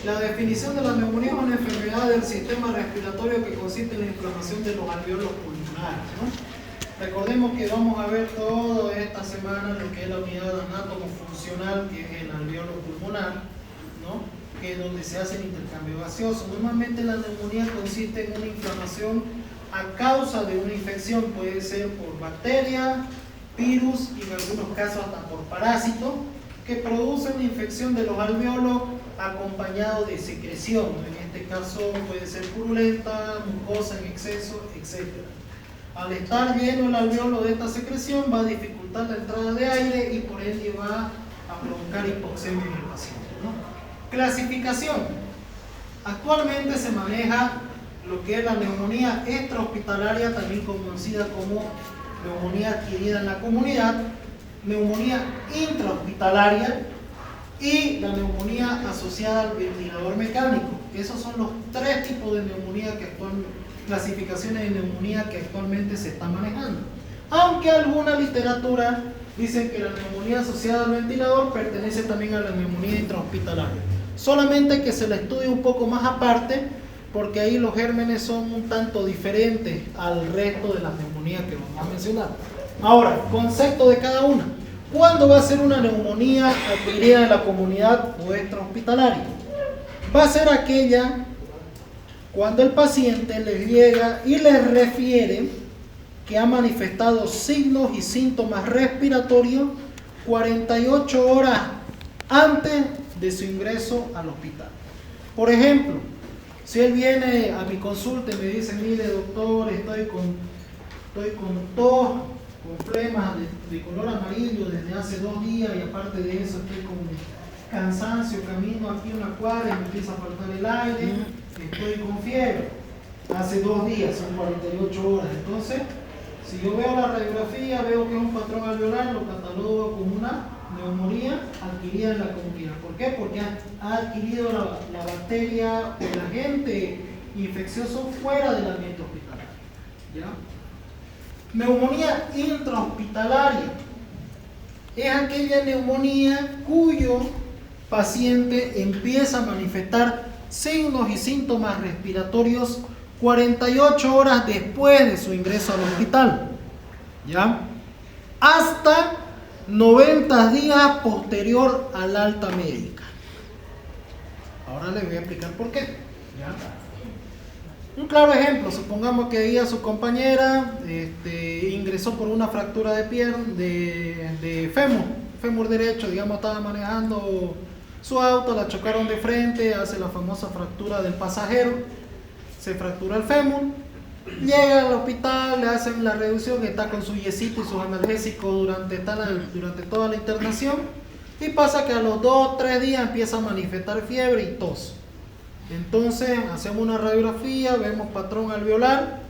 la definición de la neumonía es una enfermedad del sistema respiratorio que consiste en la inflamación de los alveolos pulmonares, ¿no? Recordemos que vamos a ver toda esta semana lo que es la unidad anátomo-funcional, que es el alveolo pulmonar, ¿no? Que es donde se hace el intercambio gaseoso. Normalmente la neumonía consiste en una inflamación a causa de una infección, puede ser por bacteria, virus y en algunos casos hasta por parásito, que produce una infección de los alveolos acompañado de secreción. En este caso puede ser purulenta, mucosa en exceso, etc. Al estar lleno el alveolo de esta secreción va a dificultar la entrada de aire y por ende va a provocar hipoxemia en el paciente, ¿no? Clasificación. Actualmente se maneja lo que es la neumonía extrahospitalaria, también conocida como neumonía adquirida en la comunidad, neumonía intrahospitalaria y la neumonía asociada al ventilador mecánico. Esos son los tres tipos de neumonía clasificaciones de neumonía que actualmente se están manejando. Aunque alguna literatura dicen que la neumonía asociada al ventilador pertenece también a la neumonía intrahospitalaria. Solamente que se la estudie un poco más aparte, porque ahí los gérmenes son un tanto diferentes al resto de las neumonías que vamos a mencionar. Ahora, concepto de cada una. ¿Cuándo va a ser una neumonía adquirida en la comunidad o extrahospitalaria? Va a ser aquella cuando el paciente les llega y les refiere que ha manifestado signos y síntomas respiratorios 48 horas antes de su ingreso al hospital. Por ejemplo, si él viene a mi consulta y me dice: mire doctor, estoy con tos, con flemas de color amarillo desde hace 2 días y aparte de eso estoy con cansancio, camino aquí a una cuadra y me empieza a faltar el aire, estoy con fiebre, hace 2 días, son 48 horas. Entonces, si yo veo la radiografía, veo que es un patrón alveolar, lo catalogo como una neumonía adquirida en la comunidad. ¿Por qué? Porque ha adquirido la bacteria o el agente infeccioso fuera del ambiente hospitalario, ¿ya? Neumonía intrahospitalaria es aquella neumonía cuyo paciente empieza a manifestar signos y síntomas respiratorios 48 horas después de su ingreso al hospital, ¿ya? Hasta 90 días posterior al alta médica. Ahora les voy a explicar por qué, ¿ya? Un claro ejemplo, supongamos que ahí a su compañera ingresó por una fractura de pierna, de fémur derecho, digamos, estaba manejando su auto, la chocaron de frente, hace la famosa fractura del pasajero, se fractura el fémur, llega al hospital, le hacen la reducción, está con su yesito y sus analgésicos durante toda la internación, y pasa que a los 2 o 3 días empieza a manifestar fiebre y tos. Entonces hacemos una radiografía, vemos patrón alveolar,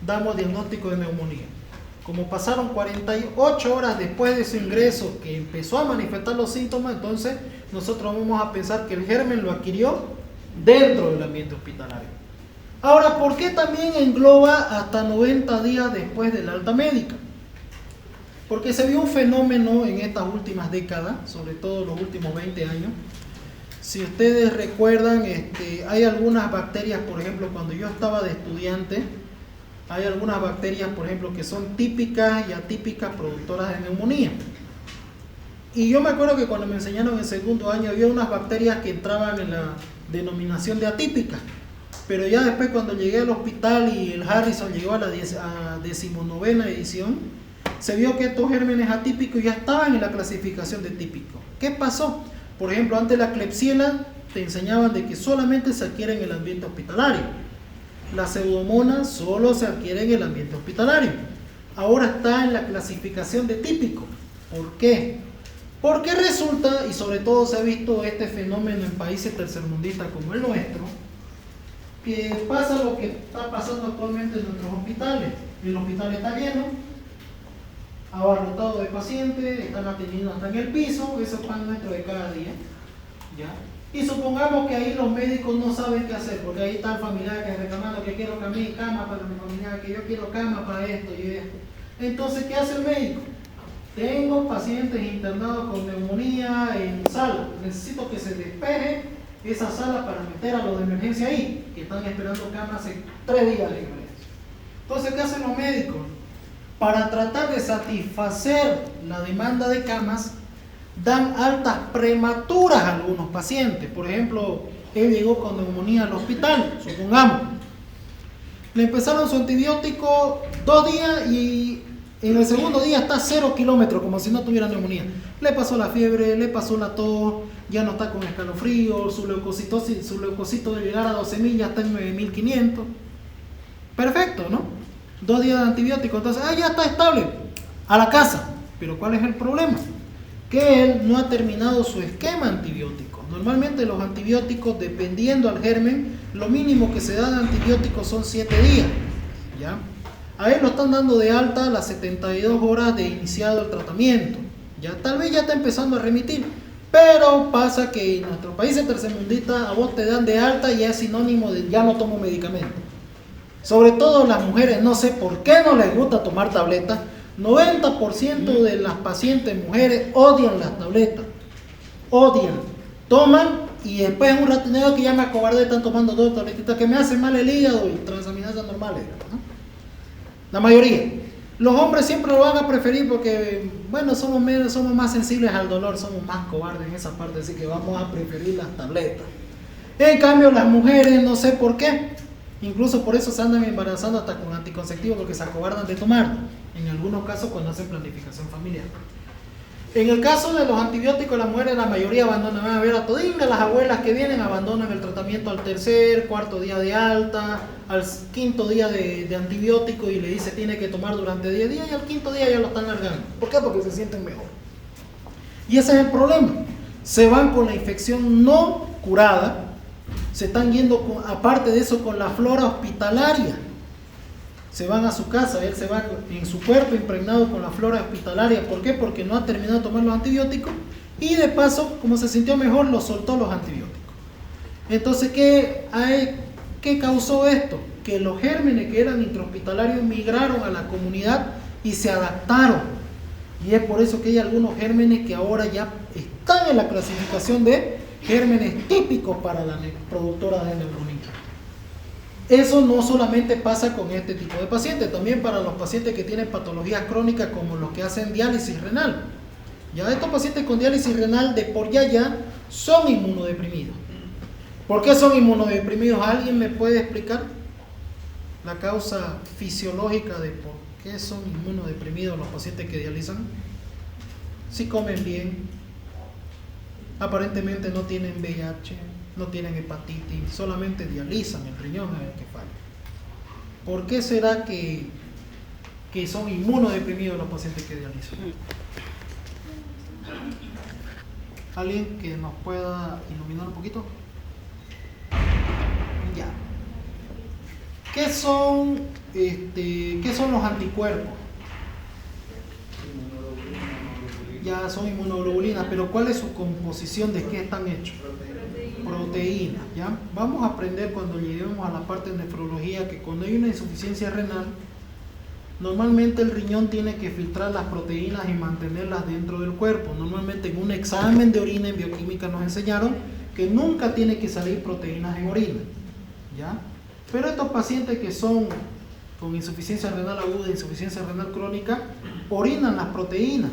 damos diagnóstico de neumonía. Como pasaron 48 horas después de su ingreso que empezó a manifestar los síntomas, entonces nosotros vamos a pensar que el germen lo adquirió dentro del ambiente hospitalario. Ahora, ¿por qué también engloba hasta 90 días después de la alta médica? Porque se vio un fenómeno en estas últimas décadas, sobre todo los últimos 20 años. Si ustedes recuerdan, hay algunas bacterias, por ejemplo, cuando yo estaba de estudiante, hay algunas bacterias, por ejemplo, que son típicas y atípicas productoras de neumonía. Y yo me acuerdo que cuando me enseñaron en segundo año, había unas bacterias que entraban en la denominación de atípicas. Pero ya después, cuando llegué al hospital y el Harrison llegó a la 19ª edición, se vio que estos gérmenes atípicos ya estaban en la clasificación de típicos. ¿Qué pasó? Por ejemplo, antes la Klebsiella te enseñaban de que solamente se adquiere en el ambiente hospitalario. La pseudomonas solo se adquiere en el ambiente hospitalario. Ahora está en la clasificación de típico. ¿Por qué? Porque resulta, y sobre todo se ha visto este fenómeno en países tercermundistas como el nuestro, que pasa lo que está pasando actualmente en nuestros hospitales. El hospital está lleno, abarrotado de pacientes, están atendiendo hasta en el piso, eso es pan nuestro de cada día, ¿ya? Y supongamos que ahí los médicos no saben qué hacer, porque ahí está el familiar que reclamando que quiero cama para mi familiar, que yo quiero cama para esto y esto. Entonces, ¿qué hace el médico? Tengo pacientes internados con neumonía en sala, necesito que se despeje esa sala para meter a los de emergencia ahí, que están esperando cama hace 3 días de emergencia. Entonces, ¿qué hacen los médicos? Para tratar de satisfacer la demanda de camas, dan altas prematuras a algunos pacientes. Por ejemplo, él llegó con neumonía al hospital, supongamos. Le empezaron su antibiótico 2 días y en el segundo día está 0 kilómetros, como si no tuviera neumonía. Le pasó la fiebre, le pasó la tos, ya no está con escalofrío, su leucocito de llegar a 12.000 ya está en 9.500. Perfecto, ¿no? 2 días de antibiótico, entonces, ya está estable, a la casa. Pero ¿cuál es el problema? Que él no ha terminado su esquema antibiótico. Normalmente los antibióticos, dependiendo al germen, lo mínimo que se da de antibióticos son 7 días, ¿ya? A él lo están dando de alta a las 72 horas de iniciado el tratamiento. Ya tal vez ya está empezando a remitir, pero pasa que en nuestros países tercermundistas a vos te dan de alta y es sinónimo de ya no tomo medicamento. Sobre todo las mujeres, no sé por qué no les gusta tomar tabletas. 90% de las pacientes mujeres odian las tabletas. Odian. Toman y después en un ratineo que ya me acobardé, están tomando 2 tabletitas que me hacen mal el hígado y transaminasas normales, ¿no? La mayoría. Los hombres siempre lo van a preferir porque, bueno, somos más sensibles al dolor, somos más cobardes en esa parte, así que vamos a preferir las tabletas. En cambio, las mujeres, no sé por qué, incluso por eso se andan embarazando hasta con anticonceptivos porque se acobardan de tomarlo, en algunos casos cuando hacen planificación familiar. En el caso de los antibióticos, las mujeres, la mayoría abandonan. Van a ver a todingas las abuelas que vienen, abandonan el tratamiento al 3er, 4.er día de alta, al 5.er día de antibiótico y le dice tiene que tomar durante 10 días y al 5.er día ya lo están largando. ¿Por qué? Porque se sienten mejor. Y ese es el problema. Se van con la infección no curada, se están yendo, aparte de eso, con la flora hospitalaria. Se van a su casa, él se va en su cuerpo impregnado con la flora hospitalaria. ¿Por qué? Porque no ha terminado de tomar los antibióticos y de paso, como se sintió mejor, lo soltó los antibióticos. Entonces, ¿qué causó esto? Que los gérmenes que eran intrahospitalarios migraron a la comunidad y se adaptaron. Y es por eso que hay algunos gérmenes que ahora ya están en la clasificación de gérmenes típicos para la productora de neumonía. Eso no solamente pasa con este tipo de pacientes, también para los pacientes que tienen patologías crónicas como los que hacen diálisis renal. Ya estos pacientes con diálisis renal de por ya son inmunodeprimidos. ¿Por qué son inmunodeprimidos? ¿Alguien me puede explicar la causa fisiológica de por qué son inmunodeprimidos los pacientes que dializan? Si comen bien, aparentemente no tienen VIH, no tienen hepatitis, solamente dializan, el riñón es el que falla. ¿Por qué será que son inmunodeprimidos los pacientes que dializan? ¿Alguien que nos pueda iluminar un poquito? Ya. ¿Qué son los anticuerpos? Ya son inmunoglobulinas, pero ¿cuál es su composición? ¿De qué están hechos? Proteínas, ¿ya? Vamos a aprender cuando lleguemos a la parte de nefrología que cuando hay una insuficiencia renal, normalmente el riñón tiene que filtrar las proteínas y mantenerlas dentro del cuerpo. Normalmente en un examen de orina en bioquímica nos enseñaron que nunca tiene que salir proteínas en orina, ¿ya? Pero estos pacientes que son con insuficiencia renal aguda e insuficiencia renal crónica, orinan las proteínas.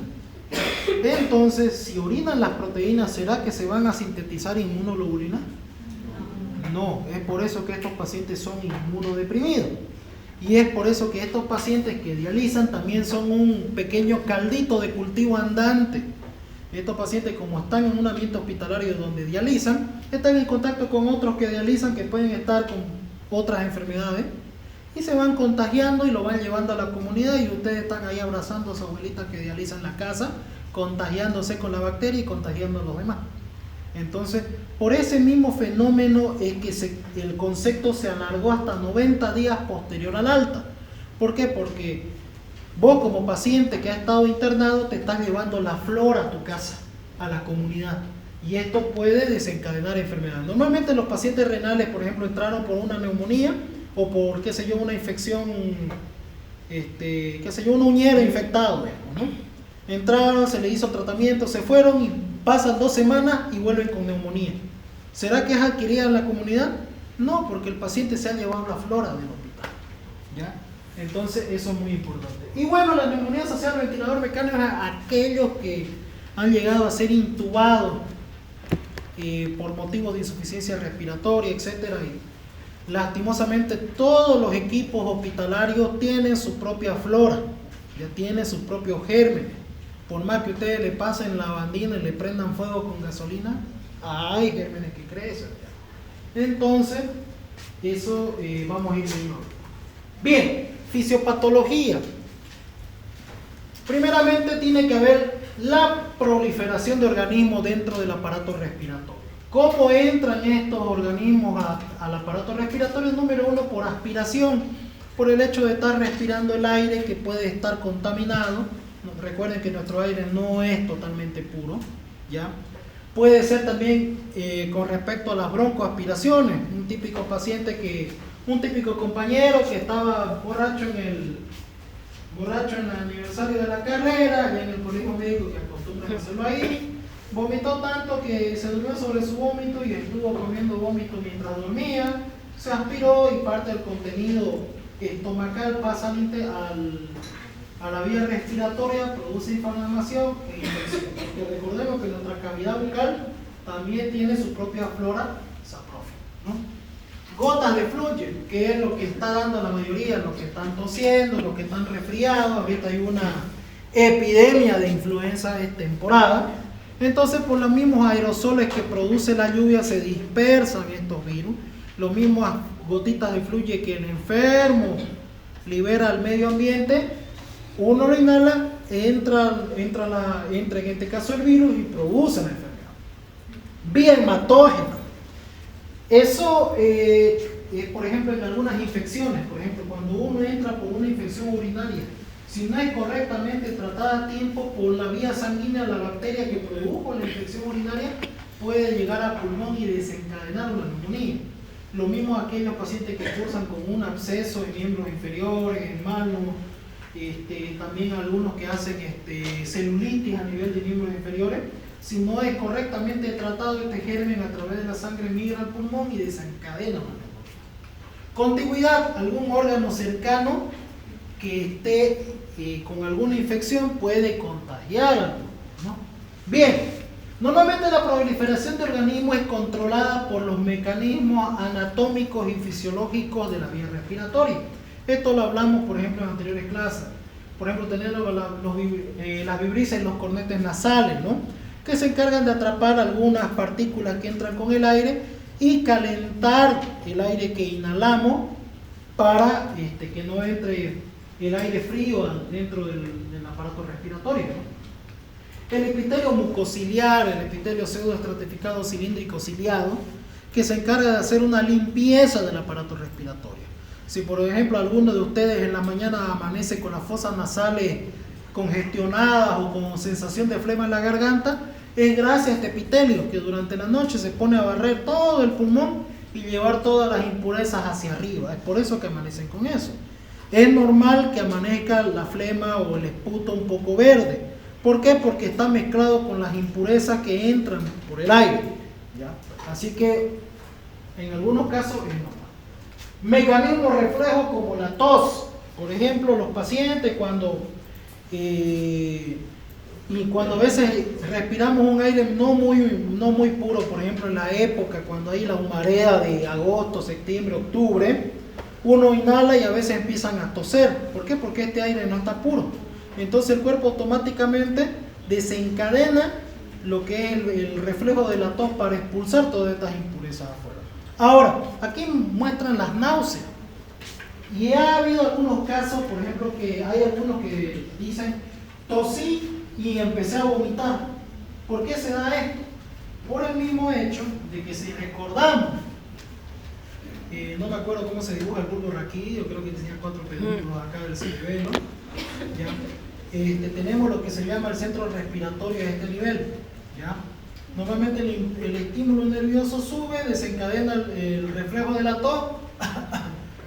Entonces, si orinan las proteínas, ¿será que se van a sintetizar inmunoglobulinas? No, es por eso que estos pacientes son inmunodeprimidos. Y es por eso que estos pacientes que dializan también son un pequeño caldito de cultivo andante. Estos pacientes, como están en un ambiente hospitalario donde dializan, están en contacto con otros que dializan, que pueden estar con otras enfermedades, y se van contagiando y lo van llevando a la comunidad y ustedes están ahí abrazando a su abuelita que dializa en la casa, contagiándose con la bacteria y contagiando a los demás. Entonces, por ese mismo fenómeno es que el concepto se alargó hasta 90 días posterior al alta. ¿Por qué? Porque vos como paciente que ha estado internado te estás llevando la flora a tu casa, a la comunidad. Y esto puede desencadenar enfermedades. Normalmente los pacientes renales, por ejemplo, entraron por una neumonía o por, qué sé yo, una infección, un uñero infectado, ¿no? Entraron, se le hizo tratamiento, se fueron y pasan 2 semanas y vuelven con neumonía. ¿Será que es adquirida en la comunidad? No, porque el paciente se ha llevado la flora del hospital. ¿Ya? Entonces eso es muy importante. Y bueno, la neumonía asociada al ventilador mecánico es aquellos que han llegado a ser intubados por motivos de insuficiencia respiratoria, etc. Y lastimosamente todos los equipos hospitalarios tienen su propia flora, ya tienen sus propios gérmenes. Por más que ustedes le pasen lavandina y le prendan fuego con gasolina, hay gérmenes que crecen. Entonces, eso vamos a ir viendo. Bien, fisiopatología. Primeramente tiene que haber la proliferación de organismos dentro del aparato respiratorio. ¿Cómo entran estos organismos al aparato respiratorio? Número uno, por aspiración, por el hecho de estar respirando el aire que puede estar contaminado. Recuerden que nuestro aire no es totalmente puro, ¿ya? Puede ser también con respecto a las broncoaspiraciones. Un típico compañero que estaba borracho en el aniversario de la carrera, y en el colegio médico que acostumbran hacerlo ahí, vomitó tanto que se durmió sobre su vómito y estuvo comiendo vómito mientras dormía, se aspiró y parte del contenido estomacal pasa a la vía respiratoria, produce inflamación e infección. Porque recordemos que nuestra cavidad bucal también tiene su propia flora saprófica, ¿no? Gotas de flujo, que es lo que está dando la mayoría, los que están tosiendo, los que están resfriados. Ahorita hay una epidemia de influenza temporada. Entonces, por los mismos aerosoles que produce la lluvia se dispersan estos virus. Los mismos gotitas de flujo que el enfermo libera al medio ambiente, uno lo inhala, entra en este caso el virus y produce la enfermedad. Bien, hematógeno. Eso por ejemplo, en algunas infecciones, por ejemplo, cuando uno entra por una infección urinaria, si no es correctamente tratada a tiempo por la vía sanguínea, la bacteria que produjo la infección urinaria puede llegar al pulmón y desencadenar una neumonía. Lo mismo aquellos pacientes que cursan con un absceso en miembros inferiores, en manos, también algunos que hacen celulitis a nivel de miembros inferiores. Si no es correctamente tratado, este germen a través de la sangre migra al pulmón y desencadena una neumonía. Contigüidad, algún órgano cercano que esté con alguna infección puede contagiar al pulmón, ¿no? Bien, normalmente la proliferación de organismos es controlada por los mecanismos anatómicos y fisiológicos de la vía respiratoria. Esto lo hablamos, por ejemplo, en anteriores clases. Por ejemplo, tenemos las vibrisas y los cornetes nasales, ¿no?, que se encargan de atrapar algunas partículas que entran con el aire y calentar el aire que inhalamos para que no entre el aire frío dentro del aparato respiratorio, ¿no? El epitelio mucociliar, el epitelio pseudoestratificado cilíndrico ciliado, que se encarga de hacer una limpieza del aparato respiratorio. Si por ejemplo alguno de ustedes en la mañana amanece con las fosas nasales congestionadas o con sensación de flema en la garganta, es gracias a este epitelio que durante la noche se pone a barrer todo el pulmón y llevar todas las impurezas hacia arriba. Es por eso que amanecen con eso. Es normal que amanezca la flema o el esputo un poco verde. ¿Por qué? Porque está mezclado con las impurezas que entran por el aire, ¿ya? Así que en algunos casos es normal. Mecanismos reflejos como la tos. Por ejemplo, los pacientes cuando a veces respiramos un aire no muy puro, por ejemplo en la época cuando hay la humareda de agosto, septiembre, octubre, uno inhala y a veces empiezan a toser. ¿Por qué? Porque este aire no está puro. Entonces el cuerpo automáticamente desencadena lo que es el reflejo de la tos para expulsar todas estas impurezas afuera. Ahora, aquí muestran las náuseas. Y ha habido algunos casos, por ejemplo, que hay algunos que dicen tosí y empecé a vomitar. ¿Por qué se da esto? Por el mismo hecho de que si recordamos, no me acuerdo cómo se dibuja el bulbo raquídeo, creo que tenía 4 pedúnculos acá del cerebelo, ¿ya? Tenemos lo que se llama el centro respiratorio a este nivel, ¿ya? Normalmente el estímulo nervioso sube, desencadena el reflejo de la tos,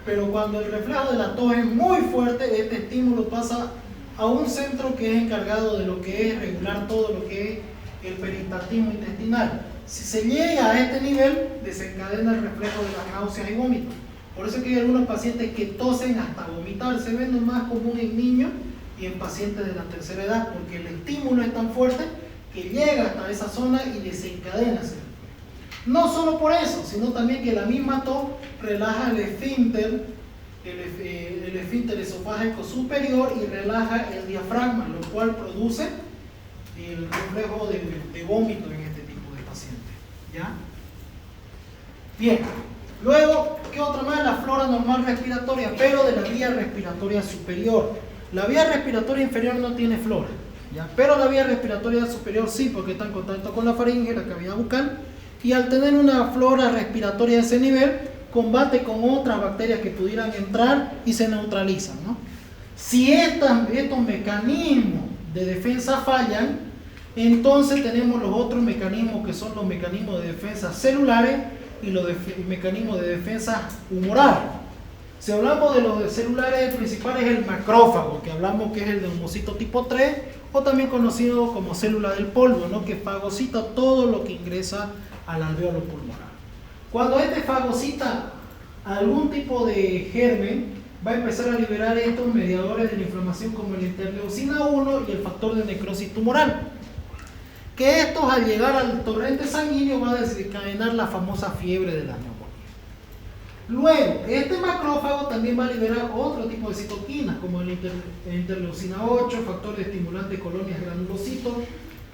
pero cuando el reflejo de la tos es muy fuerte, este estímulo pasa a un centro que es encargado de lo que es regular todo lo que es el peristaltismo intestinal. Si se llega a este nivel, desencadena el reflejo de las náuseas y vómitos. Por eso es que hay algunos pacientes que tosen hasta vomitar. Se ve más común en niños y en pacientes de la tercera edad, porque el estímulo es tan fuerte que llega hasta esa zona y desencadena ese reflejo. No solo por eso, sino también que la misma tos relaja el esfínter esofágico superior y relaja el diafragma, lo cual produce el reflejo de vómito en este tipo de pacientes. ¿Ya? Bien. Luego, ¿qué otra más? La flora normal respiratoria, pero de la vía respiratoria superior. La vía respiratoria inferior no tiene flora, ¿ya? Pero la vía respiratoria superior sí, porque está en contacto con la faringe, la cavidad bucal, y al tener una flora respiratoria de ese nivel, combate con otras bacterias que pudieran entrar y se neutralizan, ¿no? Si estos mecanismos de defensa fallan, entonces tenemos los otros mecanismos que son los mecanismos de defensa celulares y los mecanismos de defensa humoral. Si hablamos de los celulares, el principal es el macrófago, que hablamos que es el neumocito tipo 3, o también conocido como célula del polvo, ¿no? Que fagocita todo lo que ingresa al alveolo pulmonar. Cuando este fagocita algún tipo de germen, va a empezar a liberar estos mediadores de la inflamación como la interleucina 1 y el factor de necrosis tumoral. Que estos, al llegar al torrente sanguíneo, va a desencadenar la famosa fiebre de la neumonía. Luego, este macrófago también va a liberar otro tipo de citoquinas, como el interleucina 8, factor de estimulante de colonias granulocitos,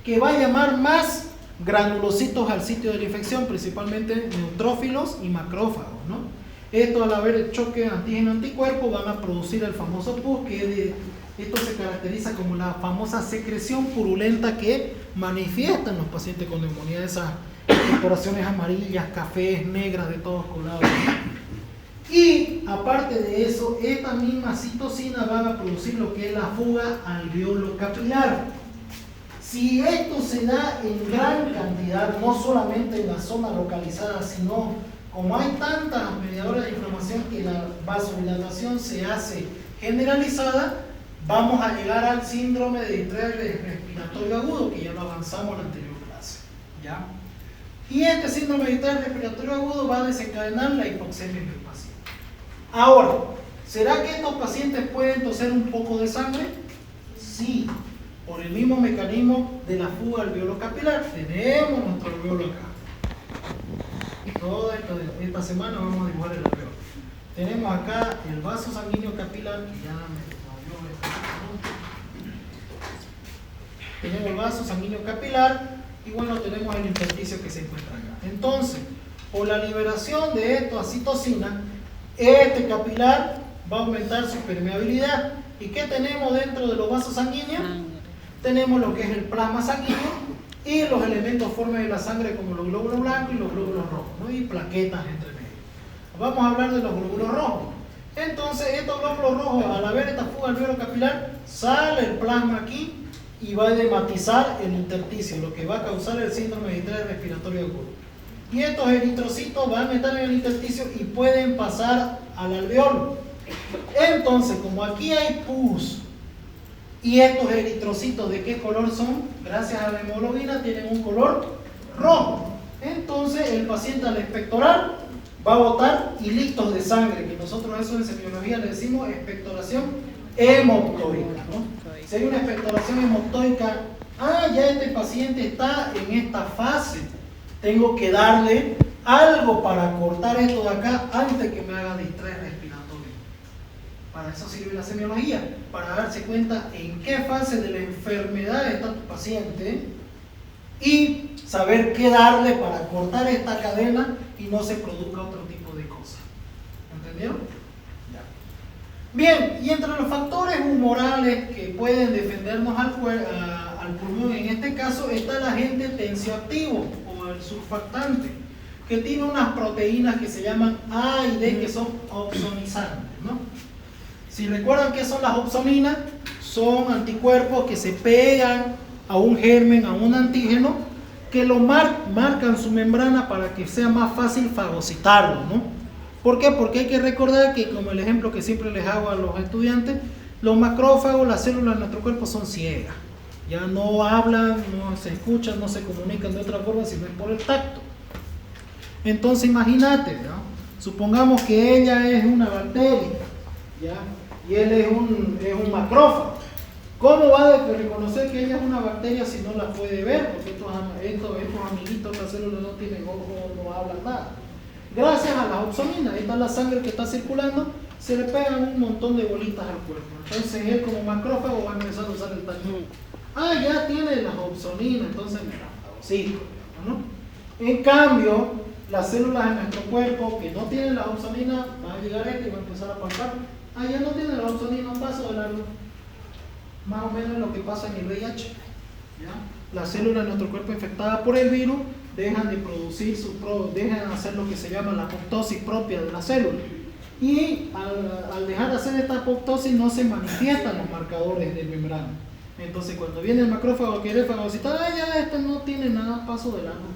que va a llamar más granulocitos al sitio de la infección, principalmente neutrófilos y macrófagos, ¿no? Esto, al haber el choque antígeno-anticuerpo, van a producir el famoso pus, esto se caracteriza como la famosa secreción purulenta que manifiestan los pacientes con neumonía, esas expectoraciones amarillas, cafés, negras, de todos colores. Y aparte de eso, esta misma citocina va a producir lo que es la fuga alveolo capilar. Si esto se da en gran cantidad, no solamente en la zona localizada, sino como hay tantas mediadoras de inflamación que la vasodilatación se hace generalizada, vamos a llegar al síndrome de distrés respiratorio agudo, que ya lo avanzamos en la anterior clase, ¿ya? Y este síndrome de distrés respiratorio agudo va a desencadenar la hipoxemia en el paciente. Ahora, ¿será que estos pacientes pueden toser un poco de sangre? Sí, por el mismo mecanismo de la fuga alveolo capilar. Tenemos nuestro alveolo acá. Toda esta semana vamos a dibujar el alveolo. Tenemos acá el vaso sanguíneo capilar, que ya tenemos el vaso sanguíneo capilar y bueno, tenemos el intersticio que se encuentra acá. Entonces, por la liberación de esta citocina, este capilar va a aumentar su permeabilidad. ¿Y qué tenemos dentro de los vasos sanguíneos? Tenemos lo que es el plasma sanguíneo y los elementos formes de la sangre, como los glóbulos blancos y los glóbulos rojos, ¿no? Y plaquetas entre medio. Vamos a hablar de los glóbulos rojos. Entonces, estos glóbulos rojos, al haber esta fuga alveolo capilar, sale el plasma aquí y va a edematizar el intersticio, lo que va a causar el síndrome de distrés respiratorio agudo. Y estos eritrocitos van a estar en el intersticio y pueden pasar al alveolo. Entonces, como aquí hay pus y estos eritrocitos, ¿de qué color son? Gracias a la hemoglobina tienen un color rojo. Entonces, el paciente al expectorar va a botar hilitos de sangre, que nosotros eso en semiología le decimos expectoración hemoptoica, ¿no? Si hay una expectoración hemoptoica, ya este paciente está en esta fase, tengo que darle algo para cortar esto de acá antes que me haga distrés respiratorio. Para eso sirve la semiología, para darse cuenta en qué fase de la enfermedad está tu paciente y saber qué darle para cortar esta cadena y no se produzca otro tipo de cosas. ¿Entendieron? Ya. Bien, y entre los factores humorales que pueden defendernos al pulmón, en este caso está el agente tensioactivo o el surfactante, que tiene unas proteínas que se llaman A y D, que son opsonizantes, ¿no? Si recuerdan qué son las opsoninas, son anticuerpos que se pegan a un germen, a un antígeno, que lo marcan su membrana para que sea más fácil fagocitarlo, ¿no? ¿Por qué? Porque hay que recordar que, como el ejemplo que siempre les hago a los estudiantes, los macrófagos, las células de nuestro cuerpo son ciegas. Ya no hablan, no se escuchan, no se comunican de otra forma, sino es por el tacto. Entonces imagínate, ¿no? Supongamos que ella es una bacteria, ¿ya? Y él es un macrófago. ¿Cómo va a reconocer que ella es una bacteria si no la puede ver? Porque estos amiguitos, las células no tienen ojos, no hablan nada. Gracias a las opsoninas, ahí está la sangre que está circulando, se le pegan un montón de bolitas al cuerpo. Entonces él como macrófago va a empezar a usar el tacto. Ya tiene las opsoninas, entonces me la fagocito, ¿no? En cambio, las células de nuestro cuerpo que no tienen las opsoninas van a llegar a y van a empezar a palpar. Ya no tiene las opsoninas, paso de largo. Más o menos lo que pasa en el VIH. ¿Ya? Las células de nuestro cuerpo infectadas por el virus dejan de producir dejan de hacer lo que se llama la apoptosis propia de la célula. Y al dejar de hacer esta apoptosis no se manifiestan los marcadores de membrana. Entonces cuando viene el macrófago a querer fagocitar, ya esto no tiene nada, paso de largo.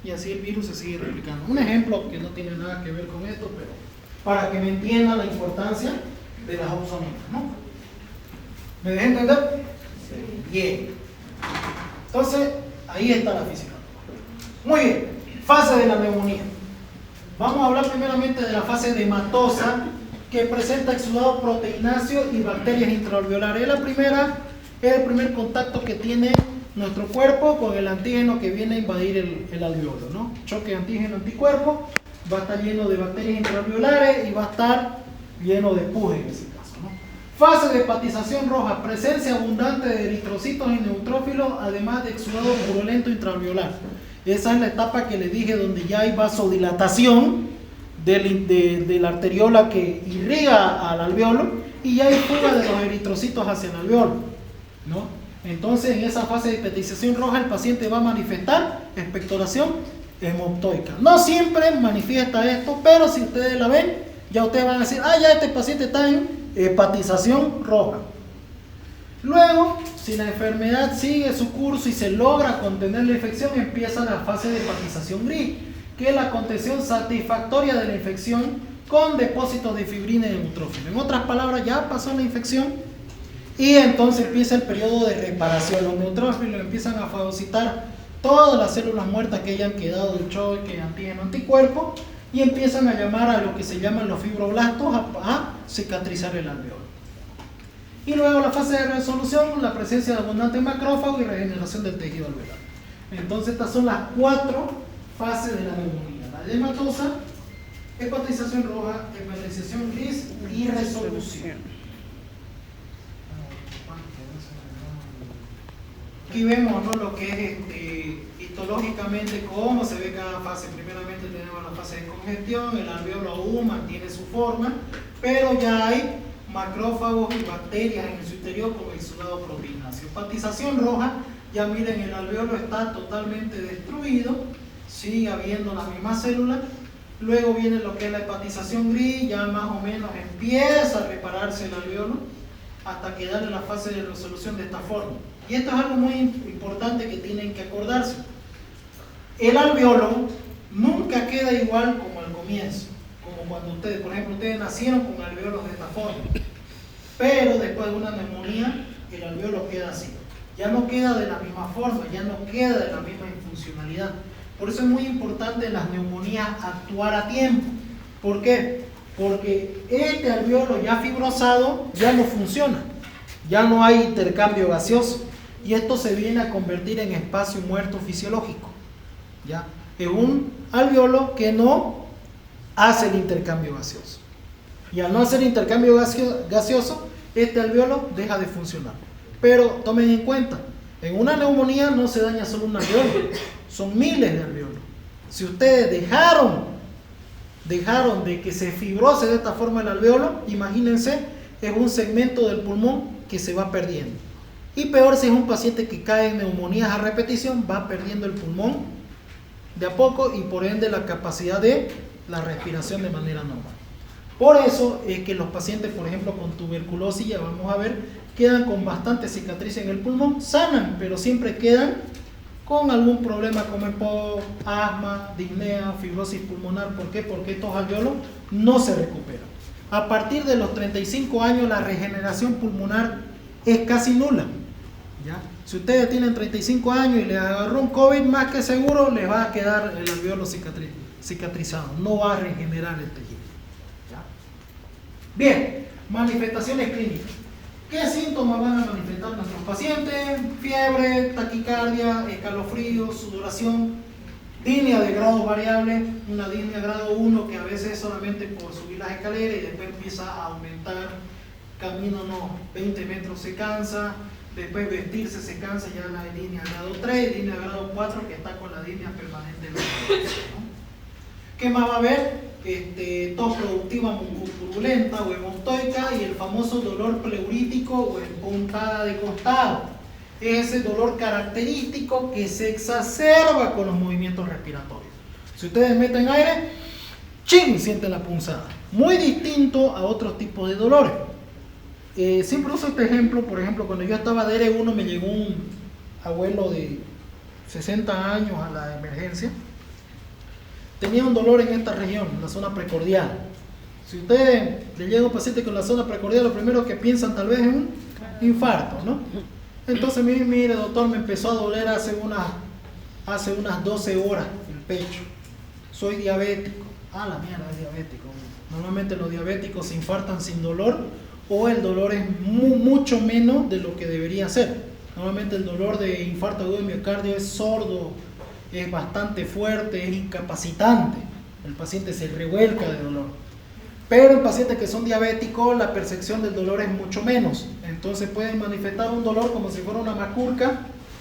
Y así el virus se sigue replicando. Un ejemplo que no tiene nada que ver con esto, pero para que me entiendan la importancia de las opsoninas, ¿no? ¿Me dejé entender? Sí. Bien. Entonces, ahí está la física. Muy bien. Fase de la neumonía. Vamos a hablar primeramente de la fase de hematosa, que presenta exudado proteináceo y bacterias intraalveolares. Es el primer contacto que tiene nuestro cuerpo con el antígeno que viene a invadir el alveolo, ¿no? Choque antígeno-anticuerpo, va a estar lleno de bacterias intraalveolares y va a estar lleno de pus en ese caso, ¿no? Fase de hepatización roja, presencia abundante de eritrocitos y neutrófilos, además de exudado purulento intraalveolar. Esa es la etapa que les dije donde ya hay vasodilatación de la arteriola que irriga al alveolo y ya hay fuga de los eritrocitos hacia el alveolo, ¿no? Entonces en esa fase de hepatización roja el paciente va a manifestar expectoración hemoptoica. No siempre manifiesta esto, pero si ustedes la ven, ya ustedes van a decir, ya este paciente está en hepatización roja. Luego, si la enfermedad sigue su curso y se logra contener la infección, empieza la fase de hepatización gris, que es la contención satisfactoria de la infección con depósitos de fibrina y de neutrófilo. En otras palabras, ya pasó la infección y entonces empieza el periodo de reparación. Los neutrófilos empiezan a fagocitar todas las células muertas que hayan quedado del choque antígeno-anticuerpo y empiezan a llamar a lo que se llaman los fibroblastos a cicatrizar el alveolo. Y luego la fase de resolución, la presencia de abundante macrófago y regeneración del tejido alveolar. Entonces estas son las 4 fases de la neumonía: la hematosa, hepatización roja, hepatización gris y resolución. Aquí vemos, ¿no?, lo que es histológicamente cómo se ve cada fase. Primeramente tenemos la fase de congestión, el alveolo aún mantiene su forma, pero ya hay macrófagos y bacterias en su interior con exudado proteináceo. Hepatización roja, ya miren, el alveolo está totalmente destruido, sigue habiendo las mismas células. Luego viene lo que es la hepatización gris, ya más o menos empieza a repararse el alveolo hasta quedar en la fase de resolución de esta forma. Y esto es algo muy importante que tienen que acordarse. El alveolo nunca queda igual como al comienzo, como cuando ustedes, por ejemplo, ustedes nacieron con alveolos de esta forma, pero después de una neumonía el alveolo queda así, ya no queda de la misma forma, ya no queda de la misma funcionalidad. Por eso es muy importante en las neumonías actuar a tiempo. ¿Por qué? Porque este alveolo ya fibrosado ya no funciona, ya no hay intercambio gaseoso y esto se viene a convertir en espacio muerto fisiológico, ¿ya? Es un alveolo que no hace el intercambio gaseoso, y al no hacer intercambio gaseoso este alveolo deja de funcionar. Pero tomen en cuenta, en una neumonía no se daña solo un alveolo, son miles de alveolos. Si ustedes dejaron de que se fibrose de esta forma el alveolo, imagínense, es un segmento del pulmón que se va perdiendo. Y peor si es un paciente que cae en neumonías a repetición, va perdiendo el pulmón de a poco y por ende la capacidad de la respiración de manera normal. Por eso es que los pacientes, por ejemplo, con tuberculosis, ya vamos a ver, quedan con bastante cicatriz en el pulmón, sanan, pero siempre quedan con algún problema como EPOC, asma, disnea, fibrosis pulmonar. ¿Por qué? Porque estos alveolos no se recuperan. A partir de los 35 años la regeneración pulmonar es casi nula. ¿Ya? Si ustedes tienen 35 años y les agarró un COVID, más que seguro les va a quedar el alveolo cicatrizado, no va a regenerar el tejido. ¿Ya? Bien, manifestaciones clínicas. ¿Qué síntomas van a manifestar nuestros pacientes? Fiebre, taquicardia, escalofrío, sudoración, disnea de grado variable, una disnea grado 1 que a veces es solamente por subir las escaleras y después empieza a aumentar, camino unos 20 metros se cansa, después vestirse se cansa, ya la disnea grado 3, disnea grado 4 que está con la disnea permanente, ¿no? ¿Qué más va a haber? Tos productiva turbulenta o hemontoica y el famoso dolor pleurítico o en puntada de costado. Es ese dolor característico que se exacerba con los movimientos respiratorios. Si ustedes meten aire, ¡chin!, sienten la punzada. Muy distinto a otros tipos de dolores. Siempre uso este ejemplo, por ejemplo, cuando yo estaba de R1 me llegó un abuelo de 60 años a la emergencia. Tenía un dolor en esta región, en la zona precordial. Si usted le llega a un paciente con la zona precordial, lo primero que piensan tal vez es un infarto, ¿no? Entonces, mire doctor, me empezó a doler hace unas 12 horas el pecho. Soy diabético. Ah, la mierda, es diabético. Normalmente los diabéticos se infartan sin dolor o el dolor es mucho menos de lo que debería ser. Normalmente el dolor de infarto agudo de miocardio es sordo, es bastante fuerte, es incapacitante. El paciente se revuelca de dolor. Pero en pacientes que son diabéticos, la percepción del dolor es mucho menos. Entonces pueden manifestar un dolor como si fuera una macurca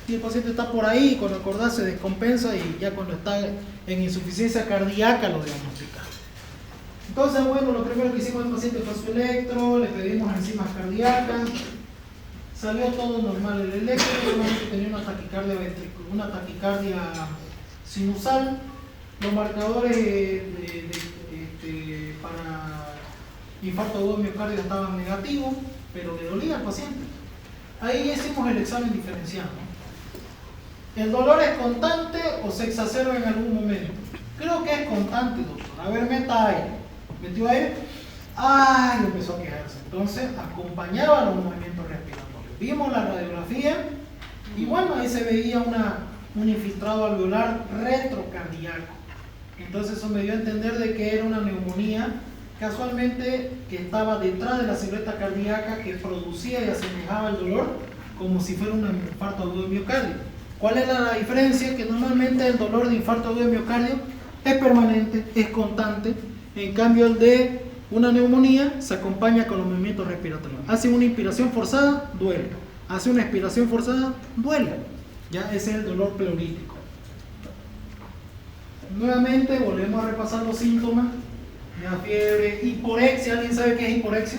y el paciente está por ahí, y cuando acordar se descompensa y ya cuando está en insuficiencia cardíaca lo diagnosticamos. Entonces, bueno, lo primero que hicimos al paciente fue su electro, le pedimos enzimas cardíacas, salió todo normal el electro, solamente tenía una taquicardia sinusal. Los marcadores para infarto agudo de miocardio estaban negativos, pero le dolía al paciente. Ahí hicimos el examen diferencial, ¿no? ¿El dolor es constante o se exacerba en algún momento? Creo que es constante, doctor. A ver, meta aire. ¿Metió aire? ¡Ay! Empezó a quejarse. Entonces, acompañaba los movimientos respiratorios. Vimos la radiografía y bueno, ahí se veía un infiltrado alveolar retrocardíaco. Entonces eso me dio a entender de que era una neumonía, casualmente que estaba detrás de la silueta cardíaca que producía y asemejaba el dolor como si fuera un infarto agudo de miocardio. ¿Cuál era la diferencia? Que normalmente el dolor de infarto agudo de miocardio es permanente, es constante. En cambio el de una neumonía se acompaña con los movimientos respiratorios. Hace una inspiración forzada, duele. Hace una expiración forzada, duele. Ya ese es el dolor pleurítico. Nuevamente volvemos a repasar los síntomas. La fiebre, hiporexia. ¿Alguien sabe qué es hiporexia?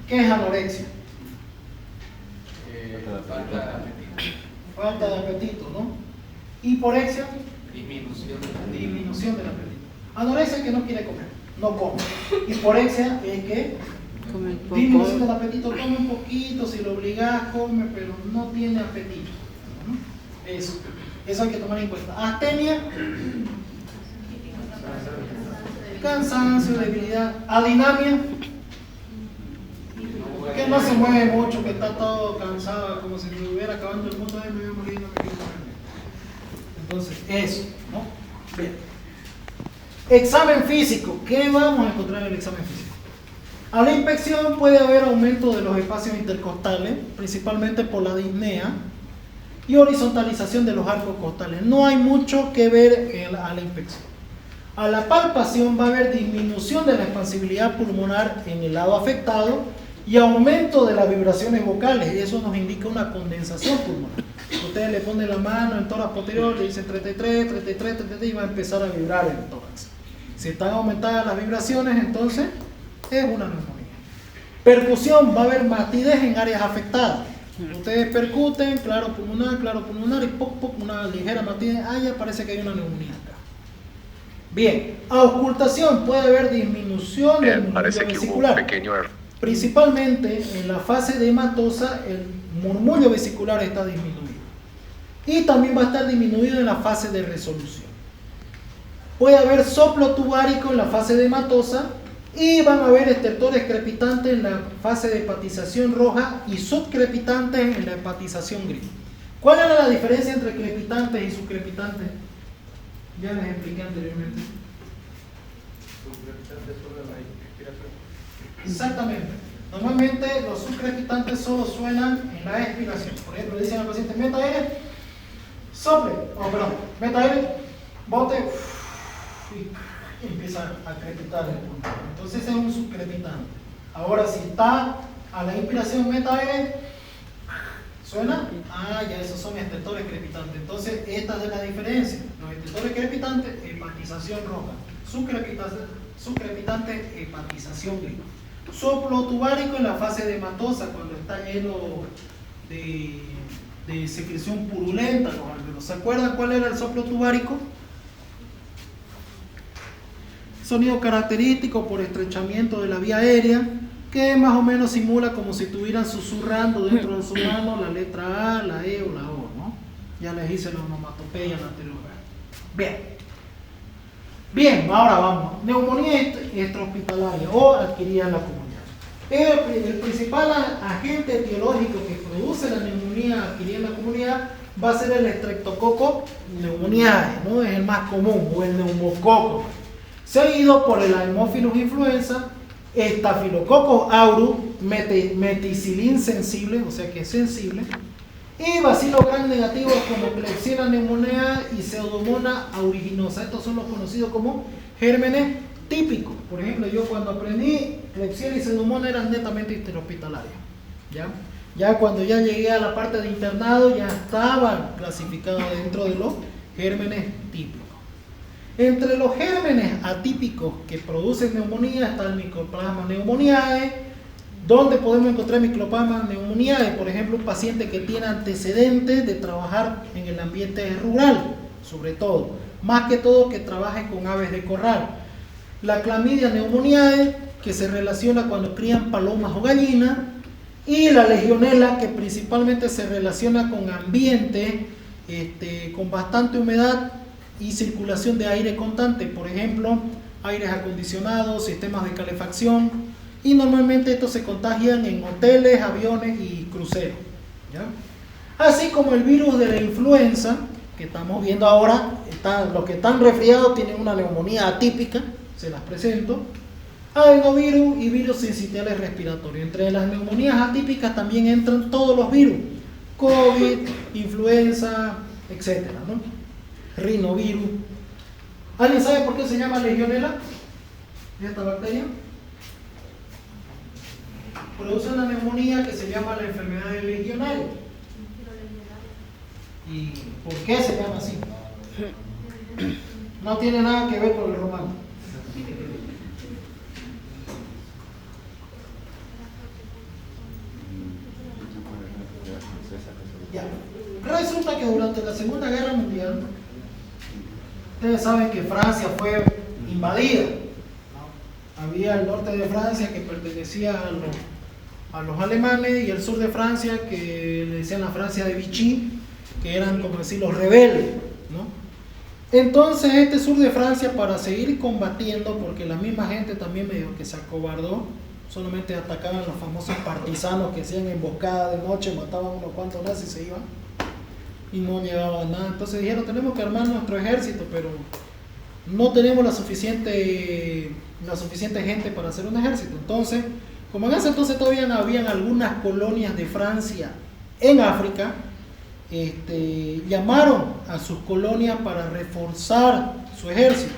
¿Qué es anorexia? Falta de apetito, ¿no? Hiporexia, disminución del apetito. Anorexia es que no quiere comer, no come. Hiporexia es que disminución del apetito, come un poquito, si lo obligas come, pero no tiene apetito. Eso hay que tomar en cuenta. Astenia, cansancio, debilidad. Adinamia, que no se mueve mucho, que está todo cansado, como si estuviera acabando el mundo, me voy a morir, no me quiero morir. Entonces, eso, ¿no? Bien. Examen físico. ¿Qué vamos a encontrar en el examen físico? A la inspección puede haber aumento de los espacios intercostales, principalmente por la disnea, y horizontalización de los arcos costales. No hay mucho que ver a la inspección. A la palpación va a haber disminución de la expansibilidad pulmonar en el lado afectado y aumento de las vibraciones vocales, y eso nos indica una condensación pulmonar. Ustedes le ponen la mano en tórax posterior, le dicen 33, 33, 33 y va a empezar a vibrar el tórax. Si están aumentadas las vibraciones, entonces es una neumonía. Percusión, va a haber matidez en áreas afectadas. Ustedes percuten, claro pulmonar y poc, una ligera matidez, ya parece que hay una neumonía acá. Bien, auscultación, puede haber disminución del murmullo vesicular. Principalmente en la fase de hematosa, el murmullo vesicular está disminuido. Y también va a estar disminuido en la fase de resolución. Puede haber soplo tubárico en la fase de hematosa Y van a haber estertores crepitantes en la fase de hepatización roja y subcrepitantes en la hepatización gris. ¿Cuál era la diferencia entre crepitantes y subcrepitantes? Ya les expliqué anteriormente. Subcrepitantes solo la expiración. Exactamente. Normalmente los subcrepitantes solo suenan en la expiración. Por ejemplo, le dicen al paciente, meta aire, sople, meta aire, bote, y empieza a crepitar el punto. Entonces ese es un subcrepitante. Ahora, si está a la inspiración meta aire, ¿suena? Ya esos son estertores crepitantes. Entonces, esta es la diferencia. Los estertores crepitantes, hepatización roja. Subcrepitante, hepatización gris. Soplo tubárico en la fase de hematosa, cuando está lleno de secreción purulenta los alvéolos. ¿Se acuerdan cuál era el soplo tubárico? Sonido característico por estrechamiento de la vía aérea, que más o menos simula como si estuvieran susurrando dentro de su mano la letra A, la E o la O, ¿no? Ya les hice la onomatopeya en la anterior vez. Bien, ahora vamos. Neumonía extrahospitalaria o adquirida en la comunidad. El principal agente etiológico que produce la neumonía adquirida en la comunidad va a ser el Streptococcus pneumoniae, ¿no? Es el más común, o el neumococo, seguido por el Haemophilus influenza, Staphylococcus aureus, meticilin sensible, o sea que es sensible, y bacilos gram negativos como Klebsiella pneumoniae y Pseudomonas aeruginosa. Estos son los conocidos como gérmenes típicos. Por ejemplo, yo cuando aprendí, Klebsiella y Pseudomonas eran netamente interhospitalarios. Ya cuando ya llegué a la parte de internado, ya estaban clasificados dentro de los gérmenes típicos. Entre los gérmenes atípicos que producen neumonía está el Mycoplasma pneumoniae, donde podemos encontrar Mycoplasma pneumoniae, por ejemplo, un paciente que tiene antecedentes de trabajar en el ambiente rural, sobre todo, más que todo que trabaje con aves de corral. La Chlamydia pneumoniae, que se relaciona cuando crían palomas o gallinas, y la Legionella, que principalmente se relaciona con ambientes con bastante humedad y circulación de aire constante, por ejemplo, aires acondicionados, sistemas de calefacción, y normalmente estos se contagian en hoteles, aviones y cruceros, ¿ya? Así como el virus de la influenza, que estamos viendo ahora, los que están resfriados tienen una neumonía atípica, se las presento, adenovirus y virus sincitiales respiratorios. Entre las neumonías atípicas también entran todos los virus, COVID, influenza, etcétera, ¿no? Rinovirus. ¿Alguien sabe por qué se llama Legionella? Esta bacteria produce una neumonía que se llama la enfermedad del legionario. ¿Y por qué se llama así? No tiene nada que ver con el romano. Ya. Resulta que durante la Segunda Guerra Mundial, ustedes saben que Francia fue invadida, ¿no? Había el norte de Francia que pertenecía a los alemanes y el sur de Francia que le decían la Francia de Vichy, que eran como decir los rebeldes, ¿no? Entonces este sur de Francia, para seguir combatiendo, porque la misma gente también medio que se acobardó, solamente atacaban a los famosos partisanos que hacían emboscada de noche, mataban unos cuantos nazis y se iban y no llegaban nada. Entonces dijeron, tenemos que armar nuestro ejército, pero no tenemos la suficiente gente para hacer un ejército. Entonces, como en ese entonces todavía no habían algunas colonias de Francia en África, llamaron a sus colonias para reforzar su ejército.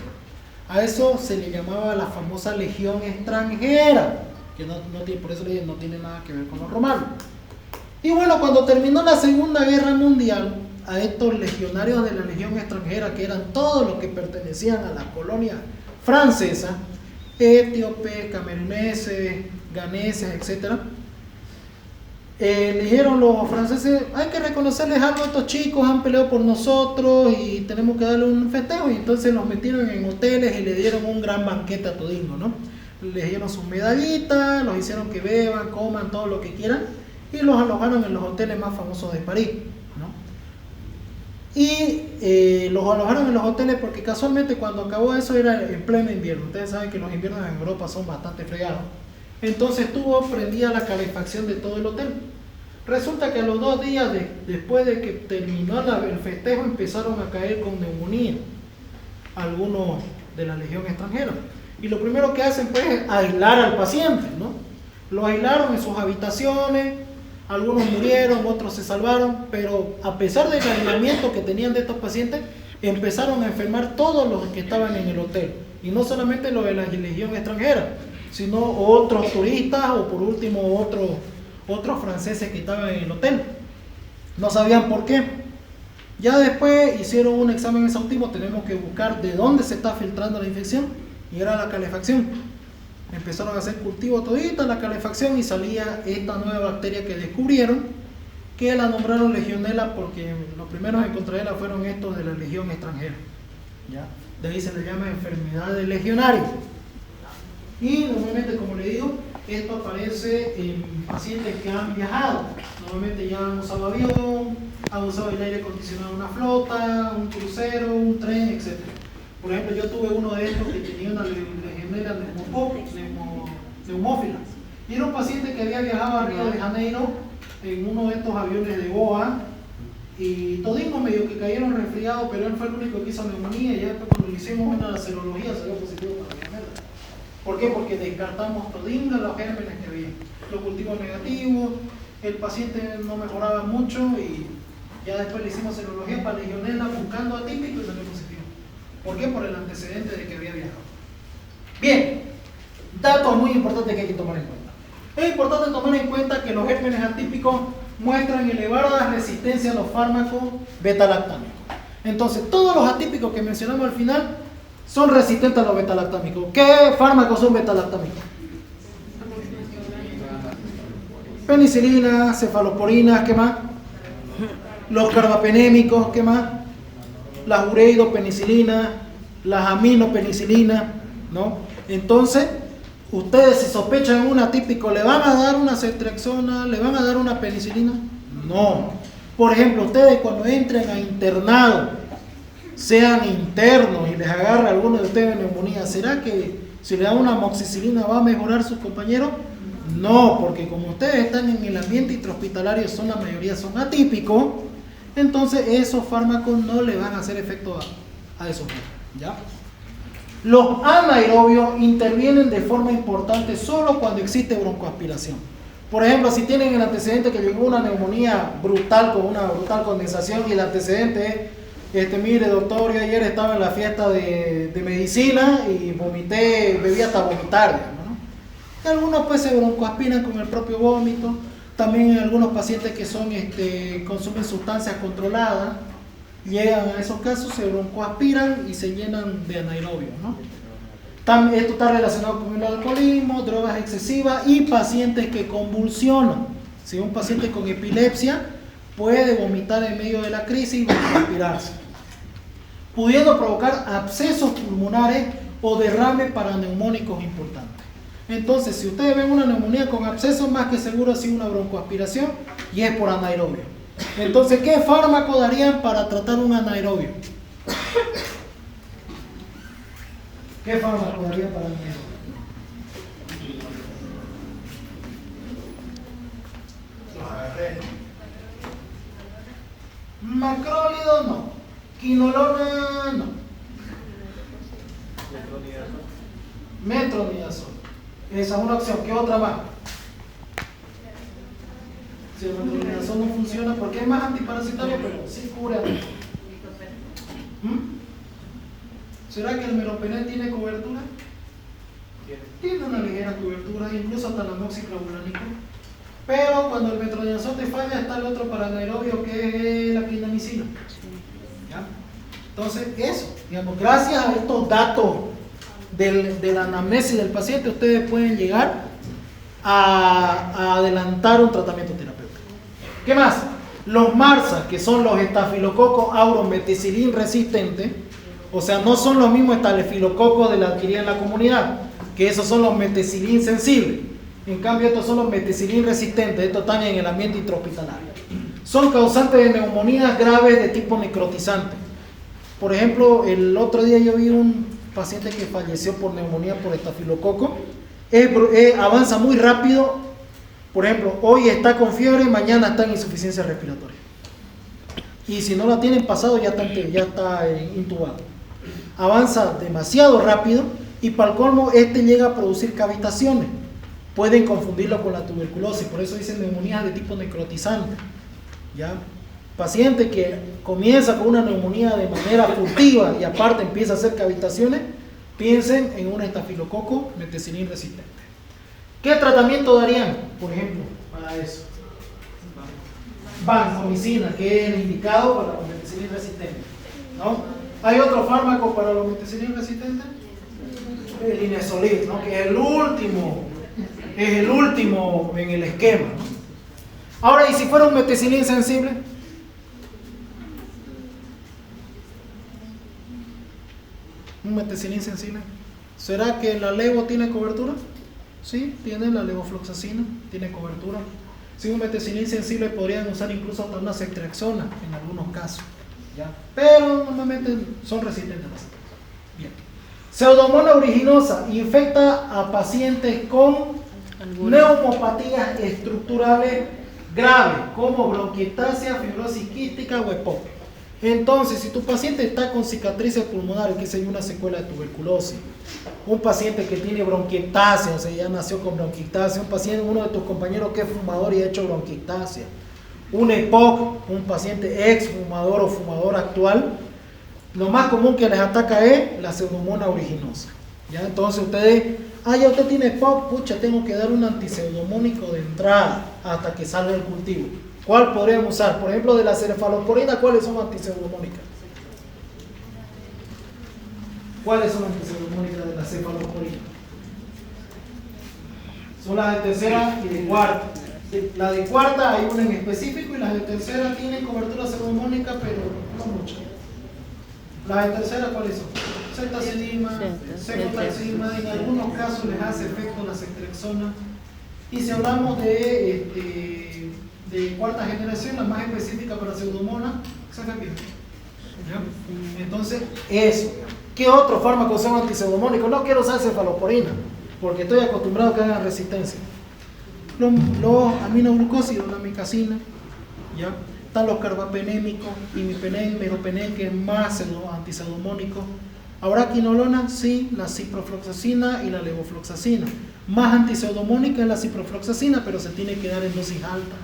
A eso se le llamaba la famosa legión extranjera, que no tiene, por eso le dije, no tiene nada que ver con los romanos. Y bueno, cuando terminó la Segunda Guerra Mundial, a estos legionarios de la legión extranjera, que eran todos los que pertenecían a la colonia francesa, etíopes, cameruneses, ganeses, etc., le dijeron los franceses, hay que reconocerles algo a estos chicos, han peleado por nosotros y tenemos que darle un festejo. Y entonces los metieron en hoteles y le dieron un gran banquete a todingo, ¿no? Les dieron sus medallitas, los hicieron que beban, coman, todo lo que quieran, y los alojaron en los hoteles más famosos de París, ¿no? y los alojaron en los hoteles porque casualmente cuando acabó eso era en pleno invierno. Ustedes saben que los inviernos en Europa son bastante fregados. Entonces estuvo prendida la calefacción de todo el hotel. Resulta que a los 2 días después de que terminó el festejo empezaron a caer con neumonía algunos de la legión extranjera. Y lo primero que hacen pues es aislar al paciente, ¿no? Lo aislaron en sus habitaciones, algunos murieron, otros se salvaron, pero a pesar del aislamiento que tenían de estos pacientes, empezaron a enfermar todos los que estaban en el hotel. Y no solamente los de la legión extranjera, sino otros turistas o por último otros franceses que estaban en el hotel. No sabían por qué. Ya después hicieron un examen exhaustivo, tenemos que buscar de dónde se está filtrando la infección y era la calefacción. Empezaron a hacer cultivo todita la calefacción y salía esta nueva bacteria que descubrieron, que la nombraron legionela porque los primeros en contraerla fueron estos de la legión extranjera. ¿Ya? De ahí se le llama enfermedad de legionarios. Y normalmente, como le digo, esto aparece en pacientes que han viajado. Normalmente ya han usado avión, han usado el aire acondicionado en una flota, un crucero, un tren, etc. Por ejemplo, yo tuve uno de estos que tenía una legionela neumófila. Y era un paciente que había viajado a Río de Janeiro en uno de estos aviones de Goa. Y todimos medio que cayeron resfriados, pero él fue el único que hizo neumonía. Y ya después cuando le hicimos una serología salió positivo para legionela. ¿Por qué? Porque descartamos todinga los gérmenes que había. Los cultivos negativos, el paciente no mejoraba mucho y ya después le hicimos serología para legionela buscando atípico y salió positivo. ¿Por qué? Por el antecedente de que había viajado. Bien, datos muy importantes que hay que tomar en cuenta. Es importante tomar en cuenta que los gérmenes atípicos muestran elevada resistencia a los fármacos beta-lactámicos. Entonces, todos los atípicos que mencionamos al final son resistentes a los beta-lactámicos. ¿Qué fármacos son beta-lactámicos? Penicilina, cefalosporinas, ¿qué más? Los carbapenémicos, ¿qué más? Las ureidopenicilinas, las aminopenicilinas, ¿no? Entonces, ustedes si sospechan un atípico, ¿le van a dar una ceftriaxona? ¿Le van a dar una penicilina? No. Por ejemplo, ustedes cuando entren a internado, sean internos y les agarra a alguno de ustedes neumonía, ¿será que si le da una amoxicilina va a mejorar sus compañeros? No, porque como ustedes están en el ambiente intrahospitalario, la mayoría son atípicos, entonces esos fármacos no le van a hacer efecto a esos fármacos, ¿ya? Los anaerobios intervienen de forma importante solo cuando existe broncoaspiración. Por ejemplo, si tienen el antecedente que llegó una neumonía brutal con una brutal condensación y el antecedente es mire doctor, yo ayer estaba en la fiesta de medicina y vomité, bebí hasta vomitar, ¿no? Y algunos pues se broncoaspiran con el propio vómito. También hay algunos pacientes que son, consumen sustancias controladas, llegan a esos casos, se broncoaspiran y se llenan de anaerobios, ¿no? Esto está relacionado con el alcoholismo, drogas excesivas y pacientes que convulsionan. Si un paciente con epilepsia puede vomitar en medio de la crisis y broncoaspirarse, pudiendo provocar abscesos pulmonares o derrames paraneumónicos importantes. Entonces, si ustedes ven una neumonía con abscesos, más que seguro ha sido una broncoaspiración y es por anaerobio. Entonces, ¿qué fármaco darían para tratar un anaerobio? ¿Qué fármaco darían para anaerobio? Macrólido no, quinolona no, metronidazol, esa es una opción. ¿Qué otra más? Si el metronidazol no funciona porque es más antiparasitario, pero sí cura. ¿Será que el meropenem tiene cobertura? Tiene una ligera cobertura, incluso hasta la moxiclavulánico. Pero cuando el metronidazol te falla, está el otro para anaerobio que es la clindamicina. ¿Ya? Entonces, eso, digamos, gracias a estos datos de la anamnesis del paciente, ustedes pueden llegar a adelantar un tratamiento terapéutico. ¿Qué más? Los MARSA, que son los estafilococos aurometicilin resistentes, o sea, no son los mismos estafilococos de la adquirida en la comunidad, que esos son los meticilin sensibles. En cambio, estos son los meticilin resistentes, estos están en el ambiente intrahospitalario. son causantes de neumonías graves de tipo necrotizante. Por ejemplo, el otro día yo vi un paciente que falleció por neumonía por estafilococo. Avanza muy rápido. Por ejemplo, hoy está con fiebre, mañana está en insuficiencia respiratoria. Y si no la tienen pasado, ya está intubado. Avanza demasiado rápido y para el colmo, llega a producir cavitaciones. Pueden confundirlo con la tuberculosis, por eso dicen neumonías de tipo necrotizante. ¿Ya? Paciente que comienza con una neumonía de manera furtiva y aparte empieza a hacer cavitaciones, piensen en un estafilococo meticilin resistente. ¿Qué tratamiento darían, por ejemplo, para eso? Vancomicina, que es el indicado para los meticilin resistentes, ¿no? ¿Hay otro fármaco para los meticilin resistentes? El Linezolid, ¿no? Que es el último en el esquema, ¿no? Ahora, ¿y si fuera un meticilin sensible? Un meticilin sensible. ¿Será que la levo tiene cobertura? Sí, tiene la levofloxacina, tiene cobertura. Si un meticilin sensible podrían usar incluso hasta una ceftriaxona en algunos casos, ¿ya? Pero normalmente son resistentes a las ceftriaxona. Bien. Pseudomonas aeruginosa infecta a pacientes con neumopatías estructurales graves como bronquiectasia, fibrosis quística o EPOC. Entonces, si tu paciente está con cicatrices pulmonares, que es una secuela de tuberculosis, un paciente que tiene bronquiectasia, o sea, ya nació con bronquiectasia, uno de tus compañeros que es fumador y ha hecho bronquiectasia, un EPOC, un paciente ex fumador o fumador actual, lo más común que les ataca es la pseudomonas aeruginosa. ¿Ya? Entonces ustedes, ya usted tiene EPOC, pucha, tengo que dar un antipseudomónico de entrada hasta que salga el cultivo. ¿Cuál podríamos usar? Por ejemplo, de la cefalosporina, ¿cuáles son antipseudomónicas? ¿Cuáles son antipseudomónicas de la cefalosporina? Son las de tercera y de cuarta. La de cuarta hay una en específico y las de tercera tienen cobertura pseudomónica, pero no mucho. Las de tercera, ¿cuáles son? Ceftazidima, cefotaxima, en algunos casos les hace efecto la ceftriaxona. Y si hablamos de cuarta generación, la más específica para pseudomonas, cefepime. Entonces, eso. ¿Qué otro fármaco son antipseudomónicos? No quiero usar cefalosporina, porque estoy acostumbrado a que hagan resistencia. Los aminoglucósidos, la micacina, ¿ya? Están los carbapenémicos, imipenem, meropenem, que es más antipseudomónico. Ahora quinolona, sí, la ciprofloxacina y la levofloxacina. Más antipseudomónica es la ciprofloxacina, pero se tiene que dar en dosis alta.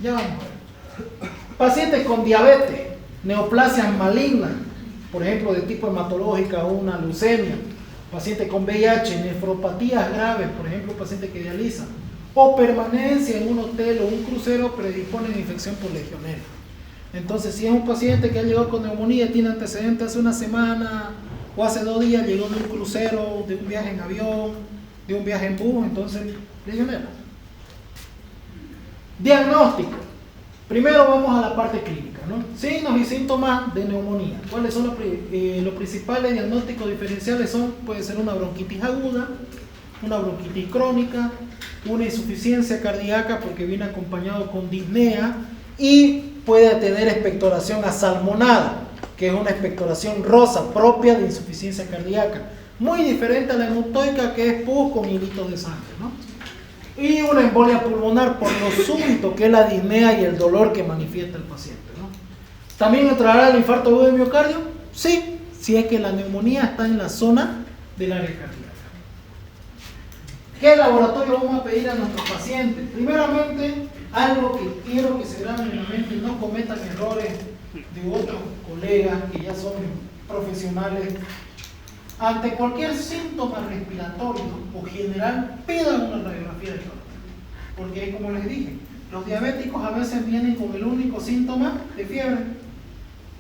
Ya vamos a ver. Pacientes con diabetes, neoplasias malignas, por ejemplo, de tipo hematológica o una leucemia. Pacientes con VIH, nefropatías graves, por ejemplo, pacientes que dializan. O permanencia en un hotel o un crucero predisponen a infección por legionela. Entonces, si es un paciente que ha llegado con neumonía, tiene antecedentes hace una semana o hace 2 días, llegó de un crucero, de un viaje en avión, de un viaje en bus, entonces, legionela. Diagnóstico. Primero vamos a la parte clínica, ¿no? Signos y síntomas de neumonía. ¿Cuáles son los principales diagnósticos diferenciales? Puede ser una bronquitis aguda, una bronquitis crónica, una insuficiencia cardíaca porque viene acompañado con disnea y puede tener expectoración asalmonada, que es una expectoración rosa propia de insuficiencia cardíaca, muy diferente a la hematoica, que es pus con hilitos de sangre, ¿no? Y una embolia pulmonar por lo súbito, que es la disnea y el dolor que manifiesta el paciente, ¿no? ¿También entrará el infarto agudo de miocardio? Sí, si es que la neumonía está en la zona del área cardíaca. ¿Qué laboratorio vamos a pedir a nuestros pacientes? Primeramente, algo que quiero que se graben en la mente y no cometan errores de otros colegas que ya son profesionales. Ante cualquier síntoma respiratorio o general, pidan una radiografía de tórax. Porque, como les dije, los diabéticos a veces vienen con el único síntoma de fiebre,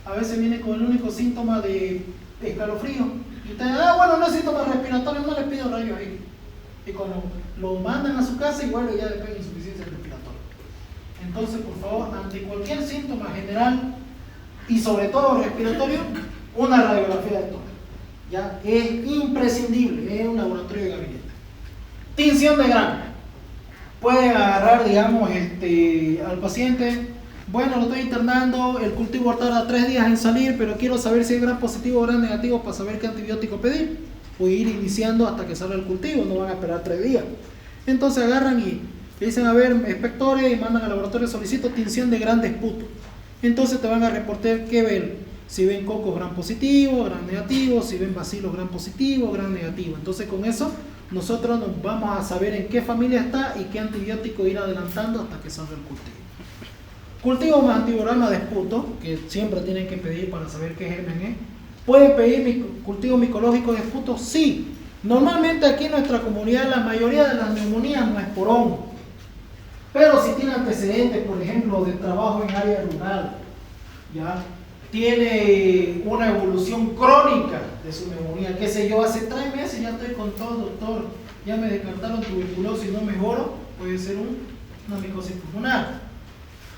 a veces vienen con el único síntoma de escalofrío. Y ustedes, bueno, no es síntoma respiratorio, no les pido rayos ahí. Y cuando lo mandan a su casa, igual ya depende de insuficiencia respiratoria. Entonces, por favor, ante cualquier síntoma general y sobre todo respiratorio, una radiografía de tórax. Ya es imprescindible, es un laboratorio de gabinete. Tinción de grano. Pueden agarrar, digamos, al paciente, Bueno, lo estoy internando, el cultivo tarda 3 días en salir, pero quiero saber si es gram positivo o gram negativo para saber qué antibiótico pedir. O ir iniciando hasta que salga el cultivo, no van a esperar 3 días. Entonces agarran y le dicen, a ver, inspectores, y mandan al laboratorio, solicito tinción de gran desputo. Entonces te van a reportar qué ven, si ven cocos gram positivo, gram negativo, si ven bacilos gram positivo, gram negativo. Entonces con eso nosotros nos vamos a saber en qué familia está y qué antibiótico ir adelantando hasta que salga el cultivo. Cultivo más antiviral de esputo, que siempre tienen que pedir para saber qué germen es. ¿Pueden pedir cultivo micológico de esputo? Sí. Normalmente aquí en nuestra comunidad la mayoría de las neumonías no es por hongo. Pero si tiene antecedentes, por ejemplo, de trabajo en área rural, ¿ya? Tiene una evolución crónica de su neumonía, qué sé yo, hace 3 meses ya estoy con todo, doctor, ya me descartaron tuberculosis y no mejoro, puede ser una micosis pulmonar.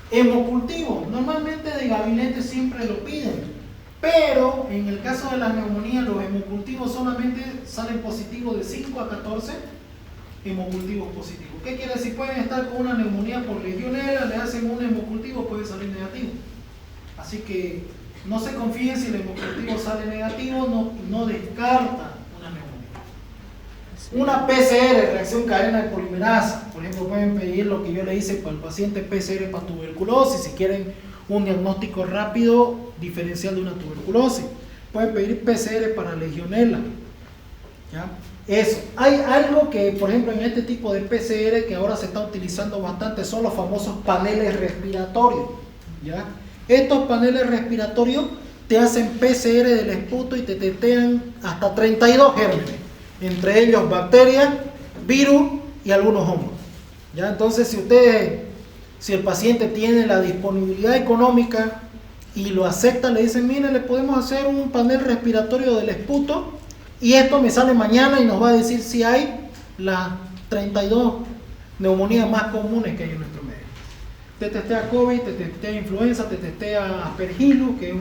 Hemocultivo, normalmente de gabinete siempre lo piden, pero en el caso de las neumonías los hemocultivos solamente salen positivos de 5 a 14 hemocultivos positivos. ¿Qué quiere decir? Pueden estar con una neumonía por legionela, le hacen un hemocultivo, puede salir negativo. Así que no se confíen si el hemocultivo sale negativo, no descarta una neumonía. Una PCR, reacción cadena de polimerasa, por ejemplo, pueden pedir lo que yo le hice para el paciente PCR para tuberculosis, si quieren un diagnóstico rápido diferencial de una tuberculosis. Pueden pedir PCR para legionela. ¿Ya? Eso. Hay algo que, por ejemplo, en este tipo de PCR que ahora se está utilizando bastante son los famosos paneles respiratorios. ¿Ya? Estos paneles respiratorios te hacen PCR del esputo y te testean hasta 32 gérmenes, entre ellos bacterias, virus y algunos hongos. ¿Ya? Entonces, si el paciente tiene la disponibilidad económica y lo acepta, le dicen, mire, le podemos hacer un panel respiratorio del esputo y esto me sale mañana y nos va a decir si hay las 32 neumonías más comunes que hay en nuestro medio. Te testea COVID, te testea influenza, te testea aspergillus, que es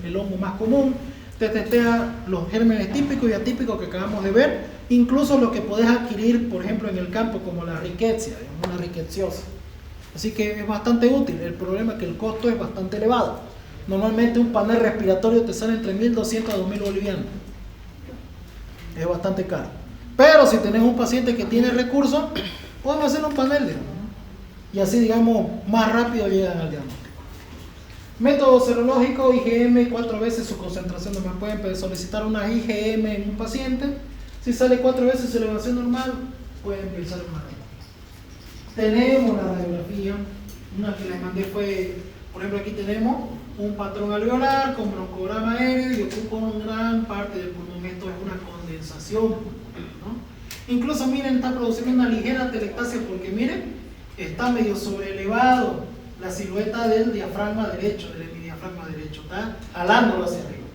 el hongo más común, te testea los gérmenes típicos y atípicos que acabamos de ver, incluso los que podés adquirir, por ejemplo, en el campo, como la rickettsia, una rickettsiosa. Así que es bastante útil. El problema es que el costo es bastante elevado. Normalmente un panel respiratorio te sale entre 1.200 a 2.000 bolivianos. Es bastante caro. Pero si tenés un paciente que tiene recursos, podemos hacer un panel, digamos, ¿no? Y así, digamos, más rápido llegan al diagnóstico. Método serológico, IgM 4 veces su concentración. Me pueden solicitar una IgM en un paciente. Si sale 4 veces su elevación normal, pueden pensar en una. Tenemos la radiografía. Una que les mandé fue, por ejemplo, aquí tenemos un patrón alveolar con broncograma aéreo y ocupa una gran parte del pulmón. Esto es una condensación, ¿no? Incluso miren, está produciendo una ligera telectasia porque miren, está medio sobrelevado la silueta del diafragma derecho, del hemidiafragma derecho, está jalándolo hacia arriba.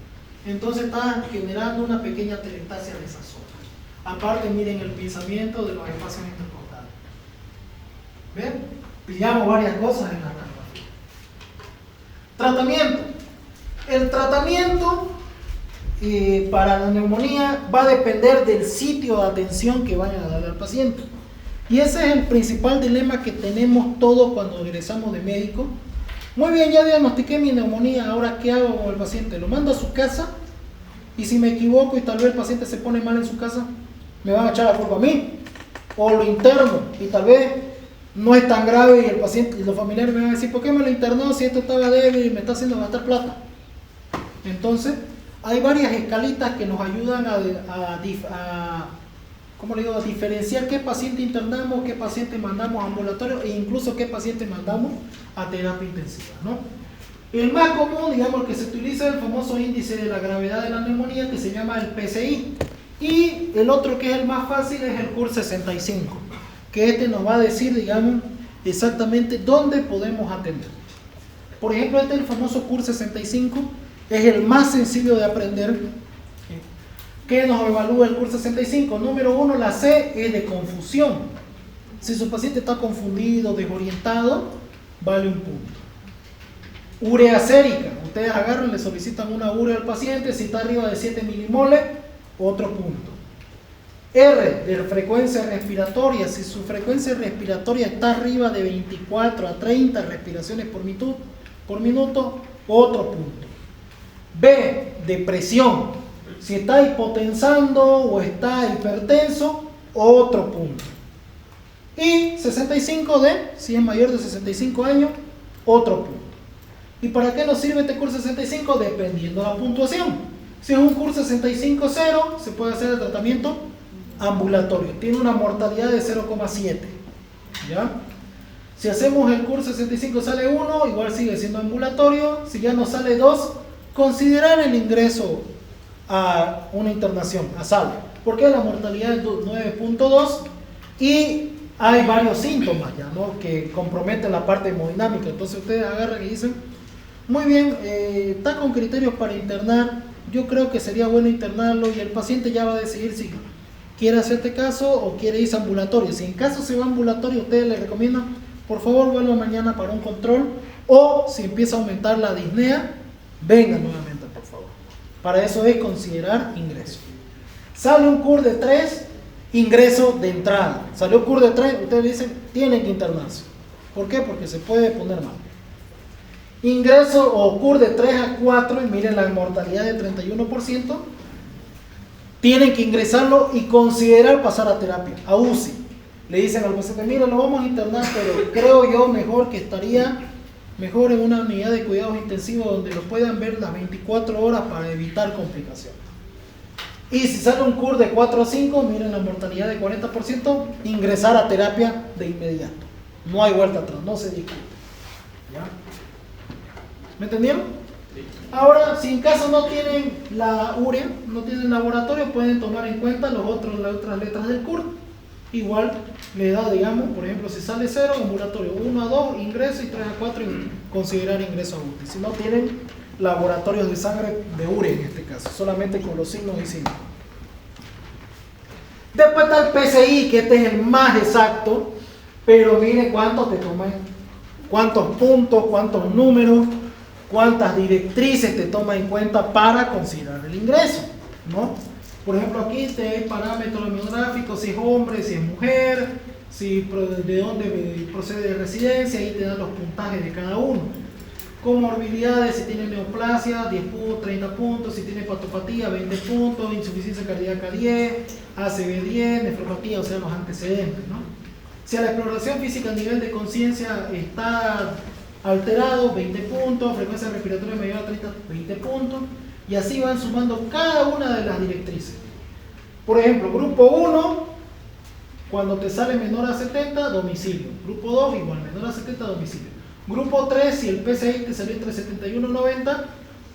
Entonces está generando una pequeña telectasia de esa zona. Aparte, miren el pinzamiento de los espacios intercostales. ¿Ven? Pillamos varias cosas en la radiografía. Tratamiento. El tratamiento para la neumonía va a depender del sitio de atención que vayan a darle al paciente. Y ese es el principal dilema que tenemos todos cuando egresamos de médico. Muy bien, ya diagnostiqué mi neumonía, ahora ¿qué hago con el paciente? ¿Lo mando a su casa? Y si me equivoco y tal vez el paciente se pone mal en su casa, ¿me van a echar la culpa a mí? O lo interno y tal vez no es tan grave y el paciente y los familiares me van a decir, ¿por qué me lo internó si esto estaba débil y me está haciendo gastar plata? Entonces, hay varias escalitas que nos ayudan a diferenciar qué paciente internamos, qué paciente mandamos a ambulatorio e incluso qué paciente mandamos a terapia intensiva, ¿no? El más común, digamos, el que se utiliza es el famoso índice de la gravedad de la neumonía, que se llama el PCI. Y el otro que es el más fácil es el CUR 65, que este nos va a decir, digamos, exactamente dónde podemos atender. Por ejemplo, este es el famoso CUR 65, es el más sencillo de aprender. ¿Qué nos evalúa el CUR 65? Número 1, la C es de confusión. Si su paciente está confundido, desorientado, vale un punto. Urea sérica, ustedes agarran, le solicitan una urea al paciente, si está arriba de 7 milimoles, otro punto. R, de frecuencia respiratoria. Si su frecuencia respiratoria está arriba de 24 a 30 respiraciones por minuto, otro punto. B, de presión. Si está hipotensando o está hipertenso, otro punto. Y 65D, si es mayor de 65 años, otro punto. ¿Y para qué nos sirve este curso 65? Dependiendo de la puntuación. Si es un curso 65-0, se puede hacer el tratamiento ambulatorio. Tiene una mortalidad de 0,7. ¿Ya? Si hacemos el curso 65 sale 1, igual sigue siendo ambulatorio. Si ya nos sale 2, considerar el ingreso a una internación, a sala. Porque la mortalidad es 9.2 y hay varios síntomas ya, ¿no?, que comprometen la parte hemodinámica. Entonces ustedes agarran y dicen, muy bien, está con criterios para internar, yo creo que sería bueno internarlo, y el paciente ya va a decidir si quiere hacerte caso o quiere irse a ambulatorio. Si en caso se va a ambulatorio, ustedes le recomiendan, por favor vuelva mañana para un control, o si empieza a aumentar la disnea, venga nuevamente, por favor. Para eso es considerar ingreso. Sale un CUR de 3, ingreso de entrada. Salió CUR de 3, ustedes dicen, tienen que internarse. ¿Por qué? Porque se puede poner mal. Ingreso o CUR de 3 a 4, y miren la mortalidad del 31%, tienen que ingresarlo y considerar pasar a terapia, a UCI. Le dicen al paciente, mira, lo vamos a internar, pero creo yo mejor que estaría mejor en una unidad de cuidados intensivos donde lo puedan ver las 24 horas para evitar complicaciones. Y si sale un CUR de 4 a 5, miren la mortalidad de 40%, ingresar a terapia de inmediato. No hay vuelta atrás, no se discute. ¿Ya? ¿Me entendieron? Sí. Ahora, si en caso no tienen la urea, no tienen laboratorio, pueden tomar en cuenta las otras letras del CUR. Igual le da, digamos, por ejemplo, si sale 0, ambulatorio, 1 a 2, ingreso, y 3 a 4, considerar ingreso a UTI. Si no tienen laboratorios de sangre de urea en este caso, solamente con los signos y signos. Después está el PCI, que este es el más exacto, pero mire cuánto te toma, cuántos puntos, cuántos números, cuántas directrices te toma en cuenta para considerar el ingreso, ¿no? Por ejemplo, aquí te hay parámetros demográficos, si es hombre, si es mujer, si de dónde procede de residencia, ahí te dan los puntajes de cada uno. Comorbilidades, si tiene neoplasia, 10 puntos, 30 puntos, si tiene patopatía, 20 puntos, insuficiencia cardíaca 10, ACV 10, nefropatía, o sea, los antecedentes, ¿no? Si la exploración física a nivel de conciencia está alterado, 20 puntos, frecuencia respiratoria mayor a 30, 20 puntos, y así van sumando cada una de las directrices. Por ejemplo, grupo 1, cuando te sale menor a 70, domicilio. Grupo 2, igual, menor a 70, domicilio. Grupo 3, si el PCI te salió entre 71 y 90,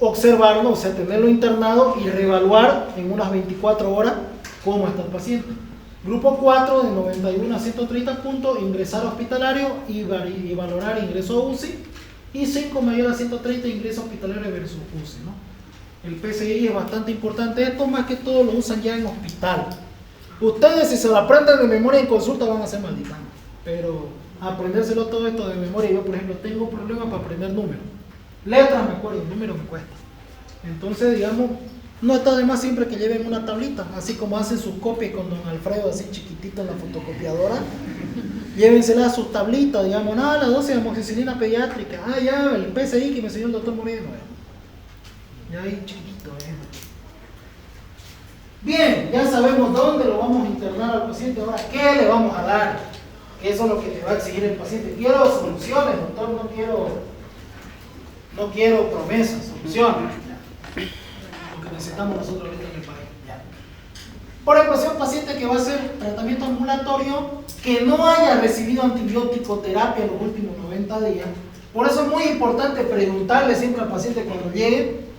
observarlo, o sea, tenerlo internado y reevaluar en unas 24 horas cómo está el paciente. Grupo 4, de 91 a 130 puntos, ingresar hospitalario y valorar ingreso a UCI. Y 5 mayor a 130, ingreso hospitalario versus UCI, ¿no? El PCI es bastante importante. Esto más que todo lo usan ya en hospital. Ustedes, si se lo aprenden de memoria en consulta, van a ser malditos. Pero aprendérselo todo esto de memoria, yo por ejemplo tengo problemas para aprender números. Letras me acuerdo, números me cuesta. Entonces, digamos, no está de más siempre que lleven una tablita, así como hacen sus copias con don Alfredo, así chiquitito en la fotocopiadora. Llévensela a sus tablitas, digamos, la dosis de amoxicilina pediátrica, ya, el PCI que me enseñó el doctor Moreno. Ya ahí chiquitito, Bien, ya sabemos dónde lo vamos a internar al paciente. Ahora, ¿qué le vamos a dar? Eso es lo que te va a exigir el paciente. Quiero soluciones, doctor, no quiero promesas, soluciones. Lo que necesitamos nosotros ahorita en el país. Ya. Por ejemplo, si un paciente que va a hacer tratamiento ambulatorio, que no haya recibido antibiótico terapia en los últimos 90 días, por eso es muy importante preguntarle siempre al paciente cuando llegue,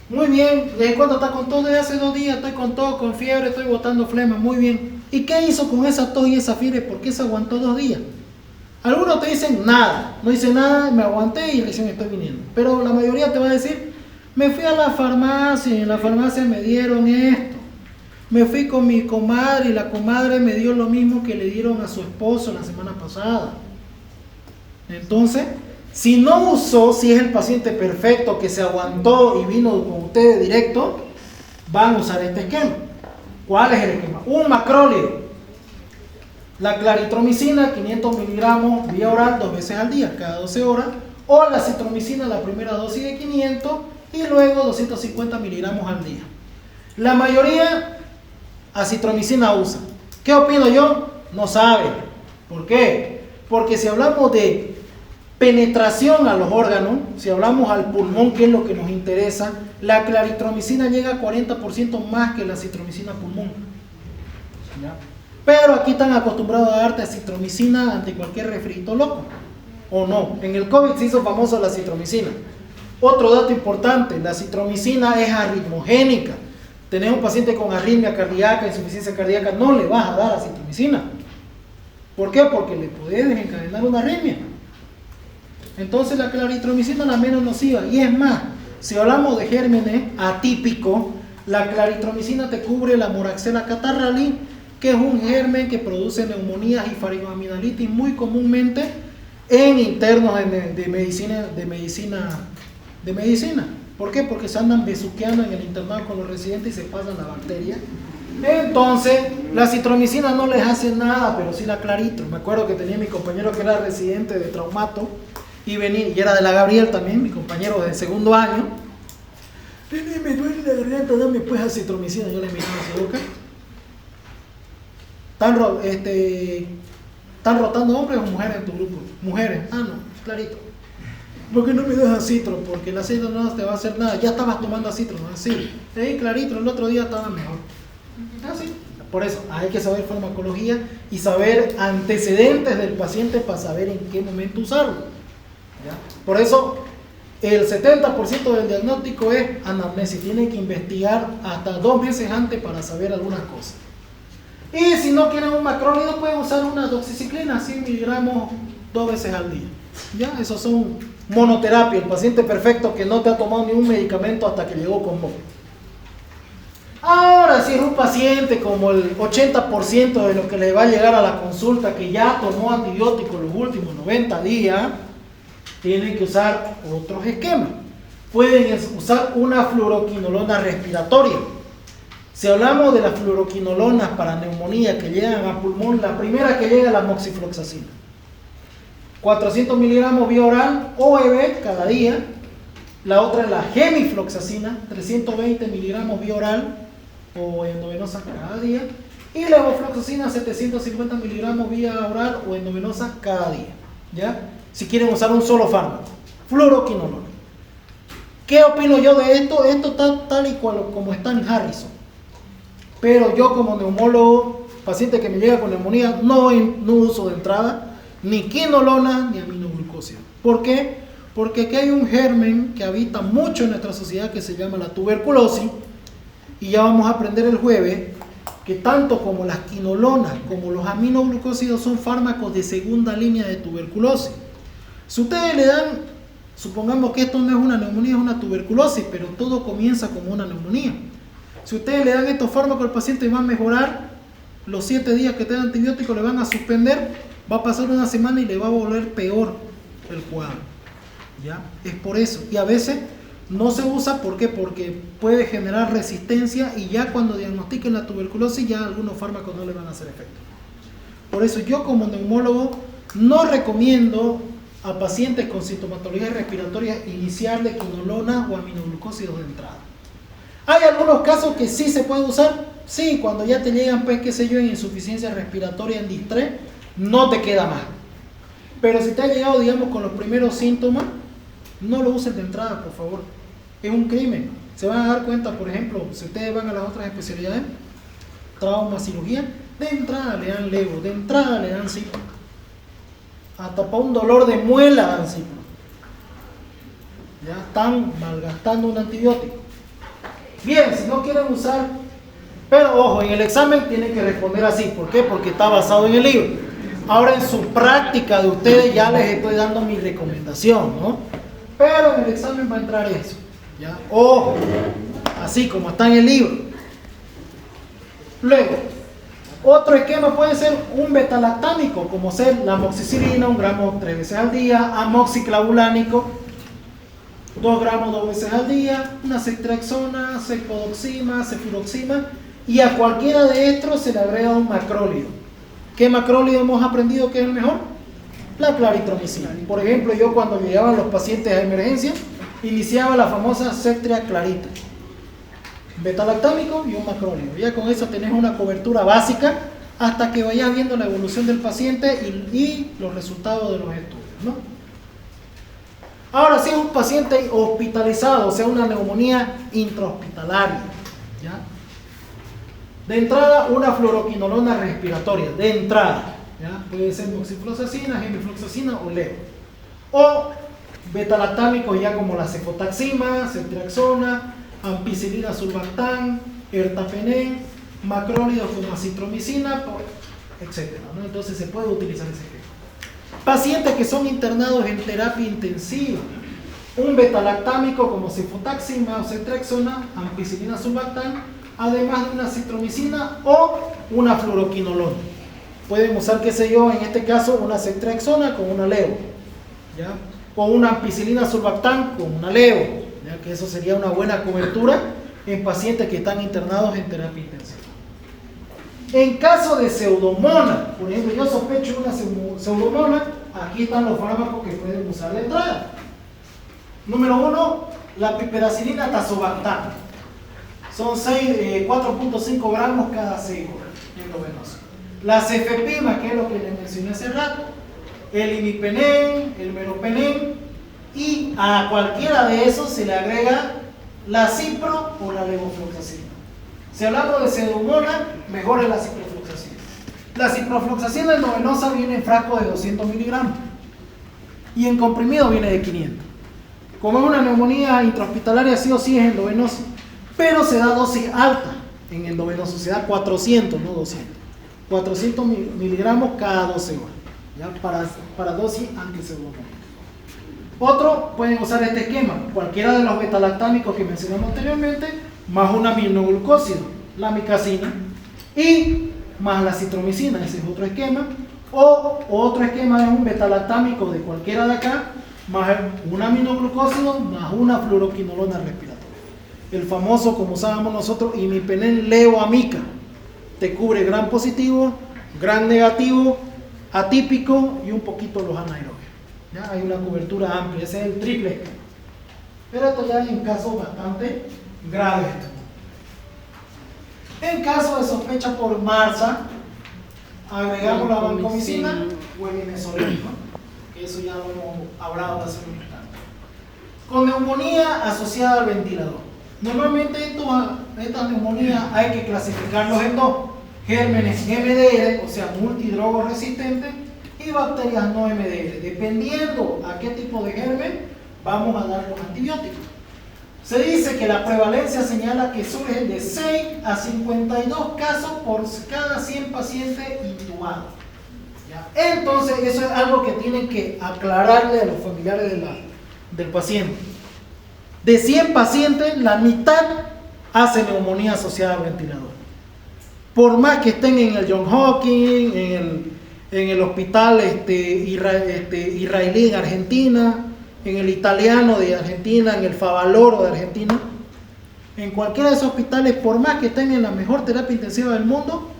muy bien, ¿desde cuándo está con tos? Desde hace 2 días, estoy con tos, con fiebre, estoy botando flema, muy bien. ¿Y qué hizo con esa tos y esa fiebre? ¿Por qué se aguantó 2 días? Algunos te dicen nada, no hice nada, me aguanté y recién estoy viniendo. Pero la mayoría te va a decir, me fui a la farmacia y en la farmacia me dieron esto. Me fui con mi comadre y la comadre me dio lo mismo que le dieron a su esposo la semana pasada. Entonces, si no usó, si es el paciente perfecto que se aguantó y vino con ustedes directo, van a usar este esquema. ¿Cuál es el esquema? Un macrólido. La claritromicina, 500 miligramos vía oral 2 veces al día, cada 12 horas. O la citromicina, la primera dosis de 500 y luego 250 miligramos al día. La mayoría acitromicina usa. ¿Qué opino yo? No sabe. ¿Por qué? Porque si hablamos de penetración a los órganos, si hablamos al pulmón, que es lo que nos interesa, la claritromicina llega a 40% más que la citromicina pulmón. ¿Ya? Pero aquí están acostumbrados a darte acitromicina ante cualquier resfriado loco. ¿O no? En el COVID se hizo famosa la citromicina. Otro dato importante, la citromicina es arritmogénica. Tenés un paciente con arritmia cardíaca, insuficiencia cardíaca, no le vas a dar acitromicina. ¿Por qué? Porque le podés desencadenar una arritmia. Entonces la claritromicina es la menos nociva. Y es más, si hablamos de gérmenes atípicos, la claritromicina te cubre la Moraxella catarrhalis, que es un germen que produce neumonías y faringoamidalitis muy comúnmente en internos de medicina. ¿Por qué? Porque se andan besuqueando en el internado con los residentes y se pasan la bacteria. Entonces, la citromicina no les hace nada, pero sí la claritro. Me acuerdo que tenía mi compañero que era residente de traumato y era de la Gabriel también, mi compañero de segundo año. Me duele la garganta, dame pues acitromicina. Yo le miraba a su boca. ¿Están rotando hombres o mujeres en tu grupo? Mujeres. Ah, no, clarito. ¿Por qué no me das acitro? Porque el acitro no te va a hacer nada. Ya estabas tomando acitro, ¿no? Sí. Clarito, el otro día estaba mejor. Así. Por eso hay que saber farmacología y saber antecedentes del paciente para saber en qué momento usarlo. ¿Ya? Por eso el 70% del diagnóstico es anamnesis. Tienen que investigar hasta 2 meses antes para saber algunas cosas. Y si no quieren un macrólido, pueden usar una doxiciclina, 100 miligramos 2 veces al día. ¿Ya? Esos son monoterapia, el paciente perfecto que no te ha tomado ni un medicamento hasta que llegó con vos. Ahora, si es un paciente como el 80% de lo que le va a llegar a la consulta que ya tomó antibióticos los últimos 90 días, tienen que usar otros esquemas. Pueden usar una fluoroquinolona respiratoria. Si hablamos de las fluoroquinolonas para neumonía que llegan a pulmón, la primera que llega es la moxifloxacina. 400 miligramos vía oral OEB cada día. La otra es la gemifloxacina, 320 miligramos vía oral o endovenosa cada día. Y la levofloxacina, 750 miligramos vía oral o endovenosa cada día. ¿Ya? Si quieren usar un solo fármaco, fluoroquinolona. ¿Qué opino yo de esto? Esto está tal y cual como está en Harrison. Pero yo como neumólogo, paciente que me llega con neumonía, no uso de entrada ni quinolona ni aminoglucosia. ¿Por qué? Porque aquí hay un germen que habita mucho en nuestra sociedad que se llama la tuberculosis. Y ya vamos a aprender el jueves que tanto como las quinolonas como los aminoglucósidos son fármacos de segunda línea de tuberculosis. Si ustedes le dan, supongamos que esto no es una neumonía, es una tuberculosis, pero todo comienza como una neumonía. Si ustedes le dan estos fármacos al paciente va a mejorar, los 7 días que tenga antibiótico le van a suspender, va a pasar una semana y le va a volver peor el cuadro. ¿Ya? Es por eso. Y a veces no se usa, ¿por qué? Porque puede generar resistencia y ya cuando diagnostiquen la tuberculosis ya algunos fármacos no le van a hacer efecto. Por eso yo como neumólogo no recomiendo a pacientes con sintomatología respiratoria iniciarle quinolona o aminoglucósidos de entrada. ¿Hay algunos casos que sí se puede usar? Sí, cuando ya te llegan, pues, qué sé yo, en insuficiencia respiratoria, en distrés, no te queda más. Pero si te ha llegado, digamos, con los primeros síntomas, no lo uses de entrada, por favor. Es un crimen. Se van a dar cuenta, por ejemplo, si ustedes van a las otras especialidades, trauma, cirugía, de entrada le dan levo, de entrada le dan cipro. Hasta para un dolor de muela dan cipro. Ya están malgastando un antibiótico. Bien, si no quieren usar, pero ojo, en el examen tienen que responder así. ¿Por qué? Porque está basado en el libro. Ahora en su práctica de ustedes ya les estoy dando mi recomendación, ¿no? Pero en el examen va a entrar eso. ¿Ya? Ojo, así como está en el libro. Luego, otro esquema puede ser un betalactámico, como ser la amoxicilina, 1 gramo 3 veces al día, amoxiclavulánico, 2 gramos 2 veces al día, una ceftriaxona, cefodoxima, cefuroxima, y a cualquiera de estos se le agrega un macrólido. ¿Qué macrólido hemos aprendido que es el mejor? La claritromicina. Por ejemplo, yo cuando llegaban los pacientes a emergencia, iniciaba la famosa Cetria clarita, betalactámico y un macrólido. Ya con eso tenés una cobertura básica hasta que vayas viendo la evolución del paciente y los resultados de los estudios, ¿no? Ahora, si es un paciente hospitalizado, o sea, una neumonía intrahospitalaria, ¿ya? De entrada, una fluoroquinolona respiratoria, de entrada, ¿ya? Puede ser moxifloxacina, gemifloxacina o leo. O betalactámicos ya como la cefotaxima, ceftriaxona, ampicilina sulbactam, ertapenem, macrólidos como acitromicina, etc., ¿no? Entonces se puede utilizar ese esquema. Pacientes que son internados en terapia intensiva, un betalactámico como cefotaxima o ceftriaxona, ampicilina sulbactam, además de una acitromicina o una fluoroquinolona. Pueden usar, qué sé yo, en este caso una ceftriaxona con una leo, ¿ya? O una ampicilina sulbactam con una leo, ¿ya? Que eso sería una buena cobertura en pacientes que están internados en terapia intensiva. En caso de pseudomonas, por ejemplo, yo sospecho una pseudomonas, aquí están los fármacos que pueden usar de entrada. Número 1, la piperacilina tazobactam. Son 4.5 gramos cada 6 horas endovenoso. La cefepima, que es lo que les mencioné hace rato, el imipenem, el meropenem, y a cualquiera de esos se le agrega la cipro o la levofloxacina. Si hablamos de pseudomonas, mejor es la ciprofloxacina. La ciprofloxacina endovenosa viene en frasco de 200 miligramos y en comprimido viene de 500. Como es una neumonía intrahospitalaria, sí o sí es endovenosa, pero se da dosis alta en endovenoso, se da 400, no 200. 400 miligramos cada 12 horas, ¿ya? Para dosis antipseudomonas. Otro, pueden usar este esquema, cualquiera de los betalactámicos que mencionamos anteriormente, más un aminoglucósido, la amicacina, y más la citromicina, ese es otro esquema. O otro esquema es un betalactámico de cualquiera de acá, más un aminoglucósido, más una fluoroquinolona respiratoria. El famoso, como usábamos nosotros, imipenem leoamica. Te cubre gran positivo, gran negativo, atípico y un poquito los anaerobios. ¿Ya? Hay una cobertura amplia, ese es el triple. Pero esto ya en casos bastante graves. En caso de sospecha por MARSA, agregamos la vancomicina o el imezolón, ¿no? Que eso ya lo hemos hablado hace un instante. Con neumonía asociada al ventilador. Normalmente estas neumonías hay que clasificarlos en dos: gérmenes MDR, o sea, multidrogo resistentes, y bacterias no MDR. Dependiendo a qué tipo de germen, vamos a dar los antibióticos. Se dice que la prevalencia señala que surgen de 6 a 52 casos por cada 100 pacientes intubados. ¿Ya? Entonces, eso es algo que tienen que aclararle a los familiares del paciente. De 100 pacientes, la mitad hace neumonía asociada al ventilador. Por más que estén en el Johns Hopkins, en el hospital israelí en Argentina, en el italiano de Argentina, en el Favaloro de Argentina, en cualquiera de esos hospitales, por más que estén en la mejor terapia intensiva del mundo,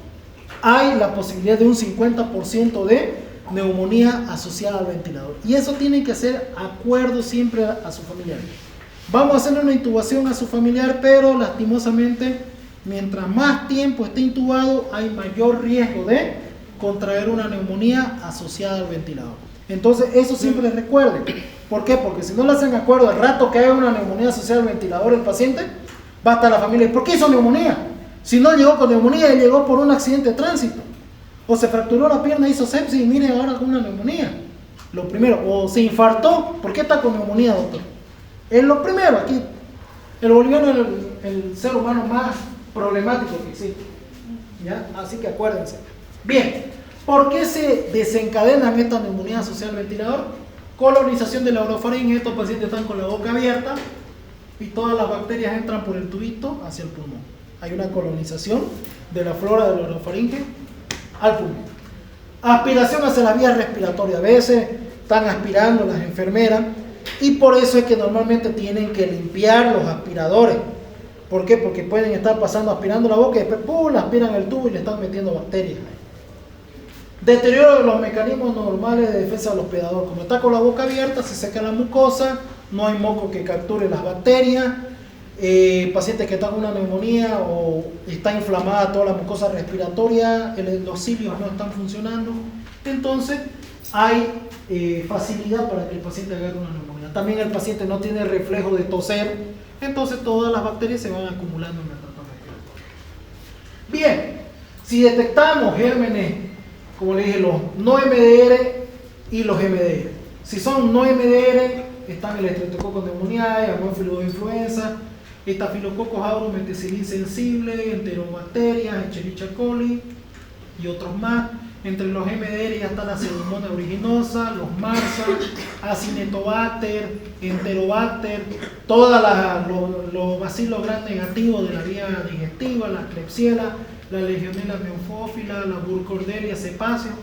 hay la posibilidad de un 50% de neumonía asociada al ventilador. Y eso tienen que hacer acuerdo siempre a su familiar. Vamos a hacerle una intubación a su familiar, pero lastimosamente, mientras más tiempo esté intubado, hay mayor riesgo de contraer una neumonía asociada al ventilador. Entonces, eso siempre les recuerden. ¿Por qué? Porque si no le hacen acuerdo al rato que haya una neumonía asociada al ventilador el paciente, va a estar la familia: ¿por qué hizo neumonía? Si no llegó con neumonía, él llegó por un accidente de tránsito. O se fracturó la pierna, hizo sepsis y mire ahora con una neumonía. Lo primero. O se infartó, ¿por qué está con neumonía, doctor? Es lo primero aquí. El boliviano es el ser humano más problemático que existe. ¿Ya? Así que acuérdense. Bien, ¿por qué se desencadenan estas neumonías asociadas al ventilador? Colonización de la orofaringe. Estos pacientes están con la boca abierta y todas las bacterias entran por el tubito hacia el pulmón. Hay una colonización de la flora de la orofaringe al pulmón. Aspiración hacia la vía respiratoria. A veces están aspirando las enfermeras y por eso es que normalmente tienen que limpiar los aspiradores ¿Por qué? Porque pueden estar pasando, aspirando la boca y después ¡pum!, aspiran el tubo y le están metiendo bacterias. Deterioro de los mecanismos normales de defensa del hospedador. Como está con la boca abierta, se seca la mucosa, no hay moco que capture las bacterias. Pacientes que están con una neumonía o está inflamada toda la mucosa respiratoria, los cilios no están funcionando, entonces hay facilidad para que el paciente agarre una neumonía. También el paciente no tiene reflejo de toser, entonces todas las bacterias se van acumulando en el tracto respiratorio. Bien, si detectamos gérmenes, como le dije, los no MDR y los MDR. Si son no MDR, están el Streptococcus pneumoniae, Haemophilus influenza, Staphylococcus aureus meticilin sensible, Enterobacterias, Escherichia coli y otros más. Entre los MDR ya está la Pseudomonas aeruginosa, los MRSA, Acinetobacter, Enterobacter, todos los bacilos gram negativos de la vía digestiva, la Klebsiella, la Legionella neumphóphila, la Burkholderia cepaceus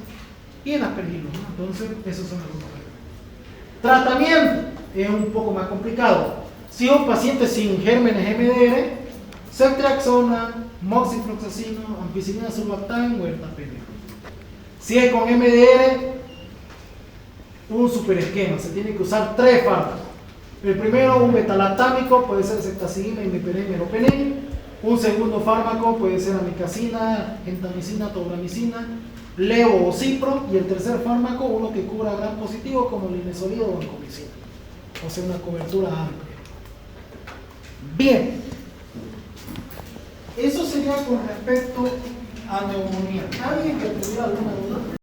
y el Aspergillus, ¿no? Entonces, esos son algunos ejemplos. Tratamiento es un poco más complicado. Si un paciente sin gérmenes MDR, ceftriaxona, moxifloxacino, ampicilina surlactán o ertapenem. Si es con MDR, un superesquema, se tiene que usar 3 fármacos. El primero, un betalactámico, puede ser ceftazidima, imipenem, meropenem. Un segundo fármaco puede ser amikacina, gentamicina, tobramicina, levo o cipro. Y el tercer fármaco, uno que cubra gram positivo como linezolida o vancomicina. O sea, una cobertura amplia. Bien, eso sería con respecto a neumonía. ¿Alguien que tuviera alguna duda?